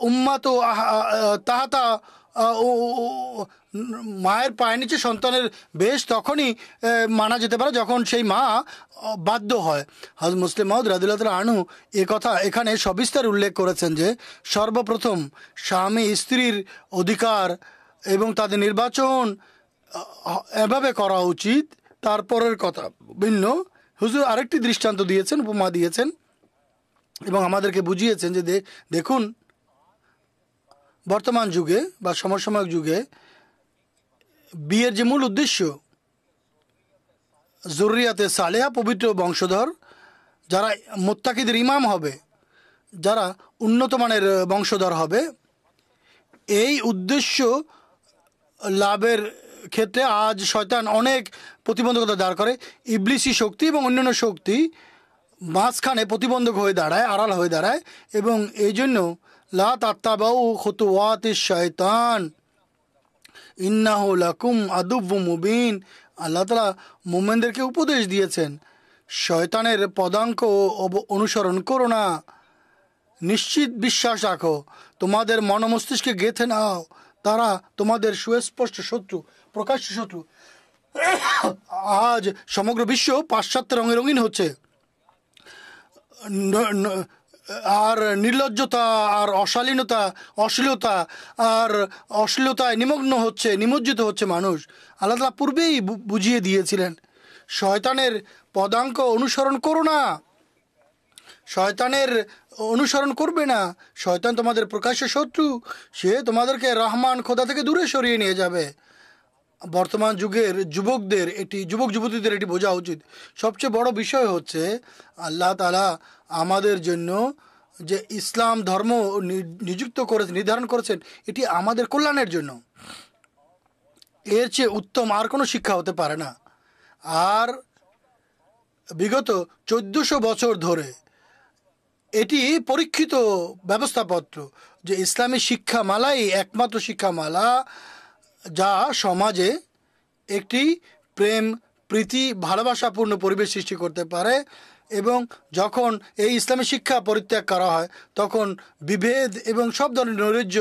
উম্মাতু তাহাতা, মায়ের পায়ের নিচে সন্তানের বেশ তখনই মানা যেতে পারে যখন সেই মা বাধ্য হয়। হযরত মুসলিম মাউদ রাদিয়াল্লাহু তাআলা আনহু কথা এখানে সবিস্তার উল্লেখ করেছেন যে সর্বপ্রথম স্বামী স্ত্রীর অধিকার এবং তাদের নির্বাচন এভাবে করা উচিত, তারপরের কথা ভিন্ন। হুজুর আরেকটি দৃষ্টান্ত দিয়েছেন, উপমা দিয়েছেন এবং আমাদেরকে বুঝিয়েছেন যে দেখুন, বর্তমান যুগে বা সমসাময়িক যুগে বিয়ের যে মূল উদ্দেশ্য, যুররিয়াতে সালেহা, পবিত্র বংশধর, যারা মুত্তাকিদের ইমাম হবে, যারা উন্নত মানের বংশধর হবে, এই উদ্দেশ্য লাভের ক্ষেত্রে আজ শয়তান অনেক প্রতিবন্ধকতা দাঁড় করে। ইবলিসি শক্তি এবং অন্যান্য শক্তি মাঝখানে প্রতিবন্ধক হয়ে দাঁড়ায়, আড়াল হয়ে দাঁড়ায়, এবং এই জন্য লা তাত্তাবাউ খুতুওয়াতিশ শায়তান ইন্নাহু লাকুম আদুউম মুবিন। আল্লাহ তাআলা মুমিনদেরকে উপদেশ দিয়েছেন, শয়তানের পদাঙ্ক অনুসরণ করো না, নিশ্চিত বিশ্বাস রাখো, তোমাদের মন মস্তিষ্কে গেঁথে নাও, তারা তোমাদের সুস্পষ্ট শত্রু, প্রকাশ্য শত্রু। আজ সমগ্র বিশ্ব পাশ্চাত্য রঙে রঙিন হচ্ছে, আর নির্লজ্জতা আর অশ্লীলতায় নিমজ্জিত হচ্ছে মানুষ। আল্লাহ তাআলা পূর্বেই বুঝিয়ে দিয়েছিলেন, শয়তানের পদাঙ্ক অনুসরণ করো না, শয়তানের অনুসরণ করবে না। শয়তান তোমাদের প্রকাশ্য শত্রু, সে তোমাদেরকে রহমান খোদা থেকে দূরে সরিয়ে নিয়ে যাবে। বর্তমান যুগের যুবক যুবতীদের এটি বোঝা উচিত। সবচেয়ে বড় বিষয় হচ্ছে আল্লাহ তাআলা আমাদের জন্য যে ইসলাম ধর্ম নির্ধারণ করেছেন, এটি আমাদের কল্যাণের জন্য। এর চেয়ে উত্তম আর কোনো শিক্ষা হতে পারে না। আর বিগত 1400 বছর ধরে এটি পরীক্ষিত ব্যবস্থাপত্র, যে ইসলামী শিক্ষামালাই একমাত্র শিক্ষামালা যা সমাজে একটি প্রেম, প্রীতি, ভালোবাসাপূর্ণ পরিবেশ সৃষ্টি করতে পারে। এবং যখন এই ইসলামী শিক্ষা পরিত্যাগ করা হয় তখন বিভেদ এবং সব ধরনের নৈরাজ্য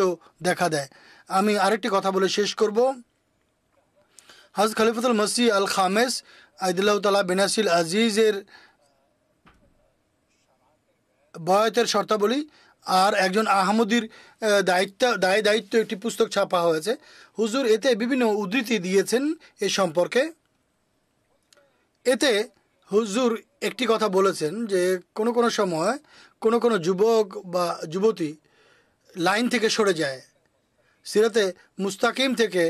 দেখা দেয়। আমি আরেকটি কথা বলে শেষ করব। হযরত খলিফাতুল মসিহ আল খামেস আইদুল্লাহ তাআলা বেনাসিল আজিজের বয়াতের শর্তাবলী আর একজন আহমদীর দায়িত্ব একটি পুস্তক ছাপা হয়েছে। হুজুর এতে বিভিন্ন উদ্ধৃতি দিয়েছেন এ সম্পর্কে। এতে হুজুর একটি কথা বলেছেন যে কোনো সময় কোনো যুবক বা যুবতী লাইন থেকে সরে যায়, সিরাতে মুস্তাকিম থেকে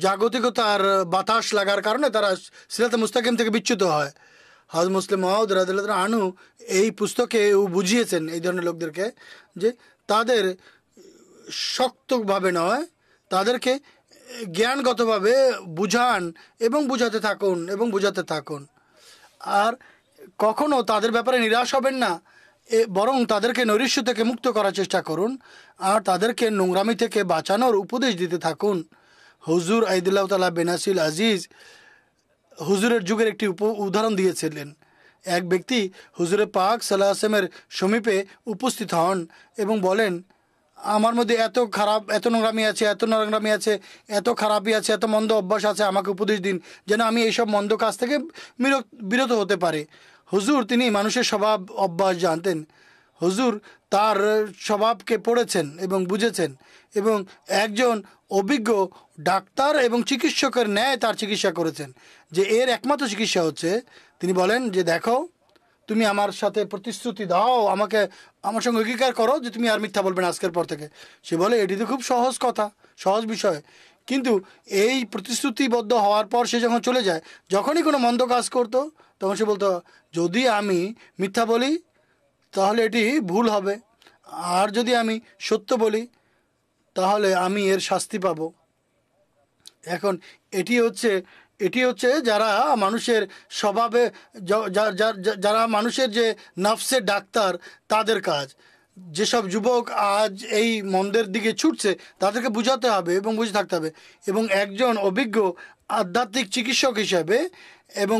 জাগতিকতার বাতাস লাগার কারণে তারা সিরাতে মুস্তাকিম থেকে বিচ্যুত হয়। হযরত মুসলিম মাউদ রাদিয়াল্লাহু আনহু এই পুস্তকে বুঝিয়েছেন এই ধরনের লোকদেরকে যে তাদের শক্তভাবে নয়, তাদেরকে জ্ঞানগতভাবে বুঝান এবং বুঝাতে থাকুন। আর কখনো তাদের ব্যাপারে নিরাশ হবেন না, বরং তাদেরকে নৈরাশ্য থেকে মুক্ত করার চেষ্টা করুন আর তাদেরকে নোংরামি থেকে বাঁচানোর উপদেশ দিতে থাকুন। হুজুর আইদুল্লাহ তাআলা বেনাসিল আজিজ হুজুরের যুগের একটি উদাহরণ দিয়েছিলেন। এক ব্যক্তি হুজুরে পাক সাল্লাল্লাহু আলাইহি ওয়াসাল্লামের সমীপে উপস্থিত হন এবং বলেন, আমার মধ্যে এত নোংরামি আছে, এত খারাপই আছে, এত মন্দ অভ্যাস আছে, আমাকে উপদেশ দিন যেন আমি এইসব মন্দ কাজ থেকে বিরত হতে পারি। হুজুর তিনি মানুষের স্বভাব অভ্যাস জানতেন। হুজুর তার স্বভাবকে পড়েছেন এবং বুঝেছেন এবং একজন অভিজ্ঞ ডাক্তার এবং চিকিৎসকের ন্যায় তার চিকিৎসা করেছেন। যে এর একমাত্র চিকিৎসা হচ্ছে, তিনি বলেন যে দেখো, তুমি আমার সাথে প্রতিশ্রুতি দাও, আমার সঙ্গে অঙ্গীকার করো যে তুমি আর মিথ্যা বলবে না আজকের পর থেকে। সে বলে এটি তো খুব সহজ কথা, সহজ বিষয়। কিন্তু এই প্রতিশ্রুতিবদ্ধ হওয়ার পর সে যখন চলে যায়, যখনই কোনো মন্দ কাজ করতো তখন সে বলতো, যদি আমি মিথ্যা বলি তাহলে এটি ভুল হবে, আর যদি আমি সত্য বলি তাহলে আমি এর শাস্তি পাব। এখন এটি হচ্ছে যারা মানুষের স্বভাবে, যারা মানুষের যে নফসের ডাক্তার, তাদের কাজ। যেসব যুবক আজ এই মন্দের দিকে ছুটছে তাদেরকে বুঝাতে হবে এবং বুঝে থাকতে হবে, এবং একজন অভিজ্ঞ আধ্যাত্মিক চিকিৎসক হিসেবে এবং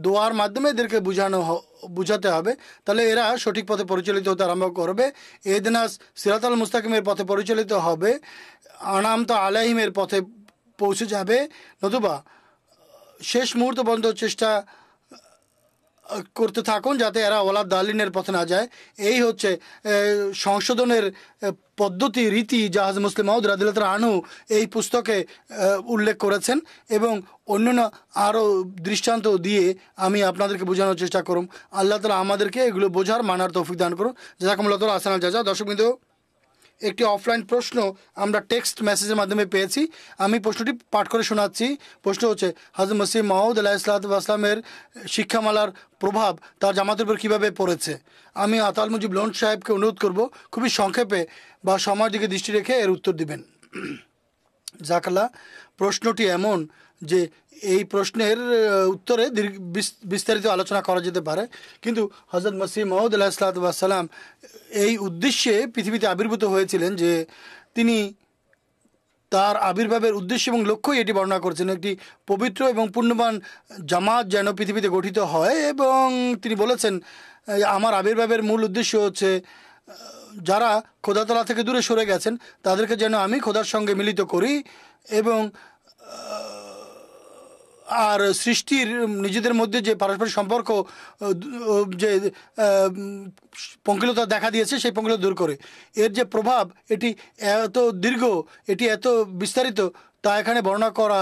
দোয়ার মাধ্যমে এদেরকে বুঝাতে হবে। তাহলে এরা সঠিক পথে পরিচালিত হতে আরম্ভ করবে, ইহদিনাস সিরাতাল মুস্তাকিমের পথে পরিচালিত হবে, আনআমতা আলাইহিমের পথে পৌঁছে যাবে। নতুবা শেষ মুহূর্ত পর্যন্ত চেষ্টা করতে থাকুন যাতে এরা ওয়ালাদ দালিনের পথে না যায়। এই হচ্ছে সংশোধনের পদ্ধতি, রীতি যা হযরত মুসলিম মাউদ রাদিয়াল্লাহু তাআলা আনহু এই পুস্তকে উল্লেখ করেছেন, এবং অন্যান্য আরও দৃষ্টান্ত দিয়ে আমি আপনাদেরকে বোঝানোর চেষ্টা করুন। আল্লাহ তাআলা আমাদেরকে এগুলো বোঝার মানার তৌফিক দান করুন। জাযাকুমুল্লাহু তাআলা আহসানাল জাযা। দর্শকবৃন্দ, একটি অফলাইন প্রশ্ন আমরা টেক্সট মেসেজের মাধ্যমে পেয়েছি, আমি প্রশ্নটি পাঠ করে শোনাচ্ছি। প্রশ্ন হচ্ছে, হযরত মসিহ মাউদ আলাইহিসসালাতু ওয়াসসালামের শিক্ষামালার প্রভাব তার জামাতের উপর কীভাবে পড়েছে? আমি আতাল মুজিব লোন সাহেবকে অনুরোধ করব খুবই সংক্ষেপে বা সময়ের দিকে দৃষ্টি রেখে এর উত্তর দিবেন। জাকাল্লাহ, প্রশ্নটি এমন যে এই প্রশ্নের উত্তরে বিস্তারিত আলোচনা করা যেতে পারে, কিন্তু হযরত মসিহ মাউদ আলাইহিসসালাতু ওয়াসসালাম এই উদ্দেশ্যে পৃথিবীতে আবির্ভূত হয়েছিলেন যে তিনি তার আবির্ভাবের উদ্দেশ্য এবং লক্ষ্যই এটি বর্ণনা করছেন, একটি পবিত্র এবং পুণ্যবান জামাত যেন পৃথিবীতে গঠিত হয়। এবং তিনি বলেছেন, আমার আবির্ভাবের মূল উদ্দেশ্য হচ্ছে যারা খোদা তাআলা থেকে দূরে সরে গেছেন তাদেরকে যেন আমি খোদার সঙ্গে মিলিত করি, এবং আর সৃষ্টির নিজেদের মধ্যে যে পারস্পরিক সম্পর্ক যে পঙ্কিলতা দেখা দিয়েছে সেই পঙ্কিলতা দূর করে। এর যে প্রভাব এটি এত দীর্ঘ, এটি এত বিস্তারিত, তা এখানে বর্ণনা করা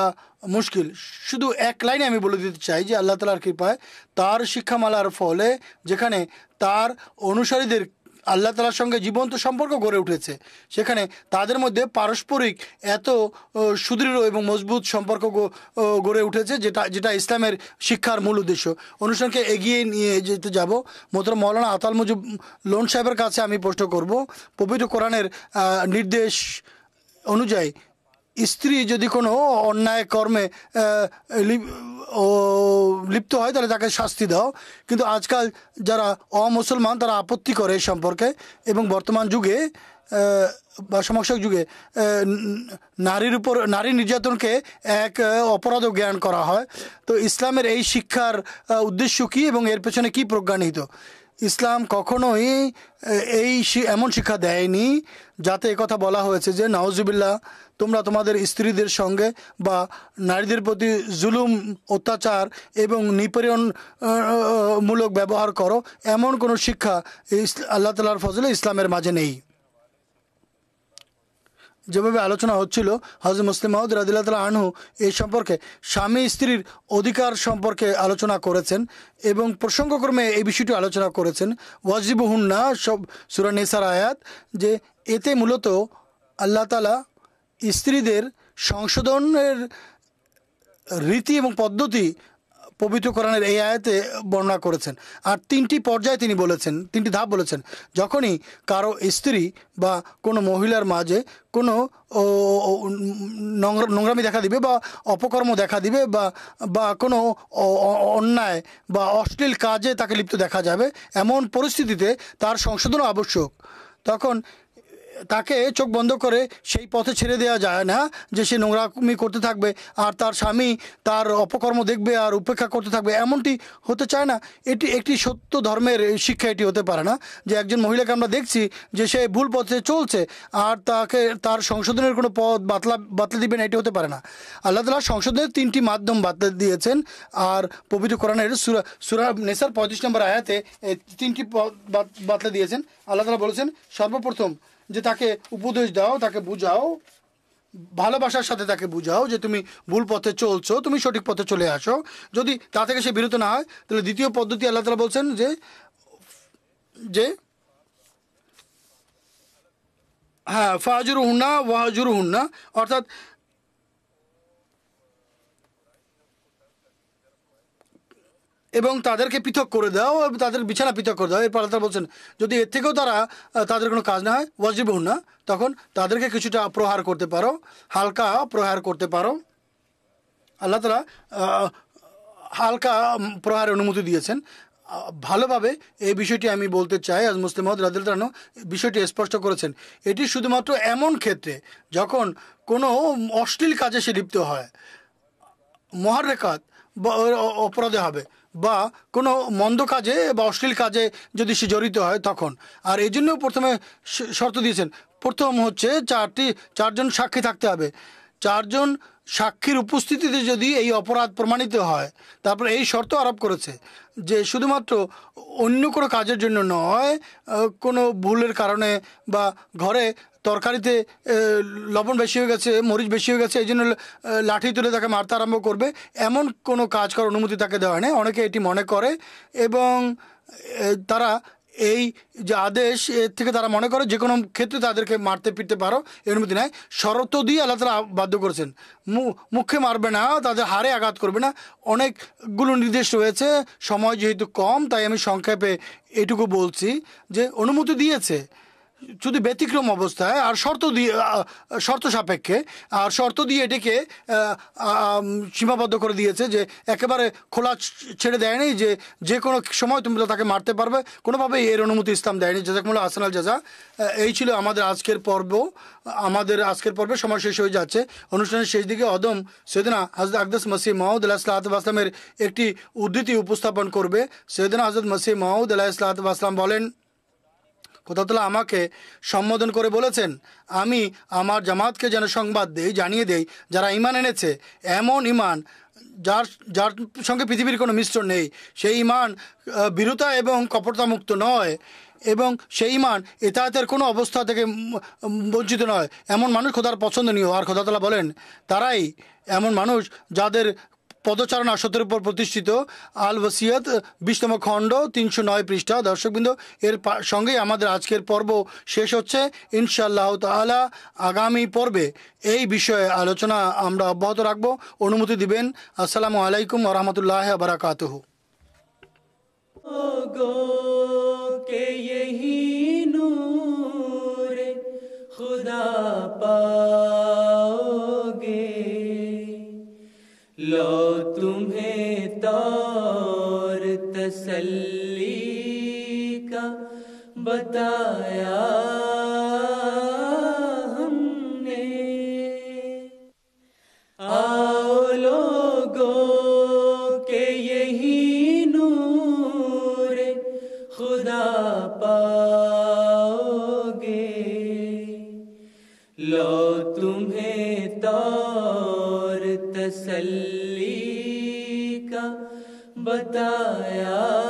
মুশকিল। শুধু এক লাইনে আমি বলে দিতে চাই যে আল্লাহ তাআলার কৃপায় তার শিক্ষামালার ফলে যেখানে তার অনুসারীদের আল্লাহ তাআলার সঙ্গে জীবন্ত সম্পর্ক গড়ে উঠেছে, সেখানে তাদের মধ্যে পারস্পরিক এত সুদৃঢ় এবং মজবুত সম্পর্ক গড়ে উঠেছে, যেটা ইসলামের শিক্ষার মূল উদ্দেশ্য। অনুষ্ঠানকে এগিয়ে নিয়ে যেতে যাব। মোহতারাম মাওলানা আতাল মুজিব লোন সাহেবের কাছে আমি প্রশ্ন করব, পবিত্র কোরআনের নির্দেশ অনুযায়ী স্ত্রী যদি কোনো অন্যায় কর্মে লিপ্ত হয় তাহলে তাকে শাস্তি দাও, কিন্তু আজকাল যারা অমুসলমান তারা আপত্তি করে এই সম্পর্কে, এবং বর্তমান যুগে বা সমসাময়িক যুগে নারীর উপর নারী নির্যাতনকে এক অপরাধ জ্ঞান করা হয়। তো ইসলামের এই শিক্ষার উদ্দেশ্য কী এবং এর পেছনে কী প্রজ্ঞা নিহিত? ইসলাম কখনোই এমন শিক্ষা দেয়নি যাতে কথা বলা হয়েছে যে নাউজুবিল্লাহ তোমরা তোমাদের স্ত্রীদের সঙ্গে বা নারীদের প্রতি জুলুম, অত্যাচার এবং নিপীড়নমূলক ব্যবহার করো, এমন কোনো শিক্ষা আল্লাহ তাআলার ফজলে ইসলামের মাঝে নেই। যেভাবে আলোচনা হচ্ছিল, হযরত মুসলিম মাউদ রাদিয়াল্লাহু তাআলা আনহু এই সম্পর্কে স্বামী স্ত্রীর অধিকার সম্পর্কে আলোচনা করেছেন এবং প্রসঙ্গক্রমে এই বিষয়টি আলোচনা করেছেন। ওয়াজিবুহুন্না সব সূরা নিসার আয়াত, যে এতে মূলত আল্লাহ তাআলা স্ত্রীদের সংশোধনের রীতি এবং পদ্ধতি পবিত্র কোরআনের এই আয়াতে বর্ণনা করেছেন। আর তিনটি পর্যায়ে তিনি বলেছেন, তিনটি ধাপ বলেছেন। যখনই কারো স্ত্রী বা কোনো মহিলার মাঝে কোনো নোংরামি দেখা দিবে বা অপকর্ম দেখা দিবে বা কোনো অন্যায় বা অশ্লীল কাজে তাকে লিপ্ত দেখা যাবে, এমন পরিস্থিতিতে তার সংশোধন আবশ্যক। তখন তাকে চোখ বন্ধ করে সেই পথে ছেড়ে দেওয়া যায় না যে সে নোংরামি করতে থাকবে আর তার স্বামী তার অপকর্ম দেখবে আর উপেক্ষা করতে থাকবে, এমনটি হতে চায় না। এটি একটি সত্য ধর্মের শিক্ষা, এটি হতে পারে না যে একজন মহিলাকে আমরা দেখছি যে সে ভুল পথে চলছে আর তার সংশোধনের কোনো পথ বাতলে দিবেন, এটি হতে পারে না। আল্লাহ তাআলা সংশোধনের তিনটি মাধ্যম বাতলে দিয়েছেন। আর পবিত্র কোরআনের সূরা নিসার 35 নম্বর আয়াতে তিনটি পথ বাতলে দিয়েছেন। আল্লাহ তাআলা বলেছেন, সর্বপ্রথম যে তাকে উপদেশ দাও, তাকে বুঝাও, ভালোবাসার সাথে তাকে বুঝাও যে তুমি ভুল পথে চলছো, তুমি সঠিক পথে চলে আসো। যদি তা থেকে সে বিরত না হয়, তাহলে দ্বিতীয় পদ্ধতি আল্লাহ তাআলা বলছেন যে হ্যাঁ ফাহজুরুহুন্না ওয়াহজুরুহুন্না, অর্থাৎ এবং তাদেরকে পৃথক করে দাও, তাদের বিছানা পৃথক করে দাও। এরপর আল্লাহ তাআলা বলছেন যদি এর থেকেও তাদের কোনো কাজ না হয়, ওয়াজিবুহুন্না, তখন তাদেরকে কিছুটা প্রহার করতে পারো, হালকা প্রহার করতে পারো। আল্লাহ তাআলা হালকা প্রহারের অনুমতি দিয়েছেন। ভালোভাবে এই বিষয়টি আমি বলতে চাই, আজ মুসলিম মাউদ রাদিয়াল্লাহু আনহু বিষয়টি স্পষ্ট করেছেন। এটি শুধুমাত্র এমন ক্ষেত্রে যখন কোনো অশ্লীল কাজে সে লিপ্ত হয়, মুহাররাকাত বা অপরাধে হবে, বা কোনো মন্দ কাজে বা অশ্লীল কাজে যদি সে জড়িত হয় তখন। আর এই জন্য প্রথমে শর্ত দিয়েছেন, প্রথম হচ্ছে চারজন সাক্ষী থাকতে হবে। চারজন সাক্ষীর উপস্থিতিতে যদি এই অপরাধ প্রমাণিত হয়, তারপর এই শর্ত আরোপ করেছে যে শুধুমাত্র অন্য কোনো কাজের জন্য নয়, কোনো ভুলের কারণে বা ঘরে তরকারিতে লবণ বেশি হয়ে গেছে, মরিচ বেশি হয়ে গেছে, এই জন্য লাঠি তুলে তাকে মারতে আরম্ভ করবে, এমন কোনো কাজ করার অনুমতি তাকে দেওয়া হয় না। অনেকে এটি মনে করে এবং তারা এই যে আদেশ, এর থেকে তারা মনে করে যে কোনো ক্ষেত্রে তাদেরকে মারতে পিটতে পারো, এর অনুমতি নেয়। শরত দিয়ে আল্লাহ তাআলা বাধ্য করেছেন, মুখে মারবে না, তাদের হাড়ে আঘাত করবে না। অনেকগুলো নির্দেশ রয়েছে, সময় যেহেতু কম তাই আমি সংক্ষেপে এটুকু বলছি যে অনুমতি দিয়েছে শুধু ব্যতিক্রম অবস্থায় আর শর্ত সাপেক্ষে, আর শর্ত দিয়ে এটিকে সীমাবদ্ধ করে দিয়েছে যে একেবারে খোলা ছেড়ে দেয়নি যে কোনো সময় তুমি তাকে মারতে পারবে, কোনোভাবেই এর অনুমতি ইসলাম দেয়নি। জাযাকুমুল্লাহ আহসানাল জাযা। এই ছিল আমাদের আজকের পর্ব। আমাদের আজকের পর্বে সময় শেষ হয়ে যাচ্ছে। অনুষ্ঠানের শেষ দিকে অদম সৈয়দনা হযরত আকদাস মসিহ মাউদ আলাইহিসসালাতু ওয়াস সালামের একটি উদ্ধৃতি উপস্থাপন করবে। সৈয়দনা হযরত মসিহ মাউদ আলাইহিসসালাতু ওয়াস সালাম বলেন, খোদা তাআলা আমাকে সম্বোধন করে বলেছেন, আমি আমার জামাতকে যেন সংবাদ জানিয়ে দেই যারা ঈমান এনেছে, এমন ঈমান যার সঙ্গে পৃথিবীর কোনো মিশ্রণ নেই, সেই ঈমান বীরতা এবং কপটতামুক্ত নয়, এবং সেই ঈমান ইতাআতের কোনো অবস্থা থেকে বঞ্চিত নয়, এমন মানুষ খোদার পছন্দনীয়। আর খোদা তাআলা বলেন, তারাই এমন মানুষ যাদের পদচারণা সত্যের উপর প্রতিষ্ঠিত। আল ওয়াসিয়াত 20তম খণ্ড 309 পৃষ্ঠা। দর্শকবৃন্দ, এর সঙ্গেই আমাদের আজকের পর্ব শেষ হচ্ছে। ইনশাআল্লাহ তাআলা আগামী পর্বে এই বিষয়ে আলোচনা আমরা অব্যাহত রাখব। অনুমতি দিবেন। আসসালামু আলাইকুম ওয়া রাহমাতুল্লাহি ওয়া বারাকাতুহু। खुदा पाओगे, लो तुम्हें तौर तसल्ली का बताया तौर तसल्ली का बताया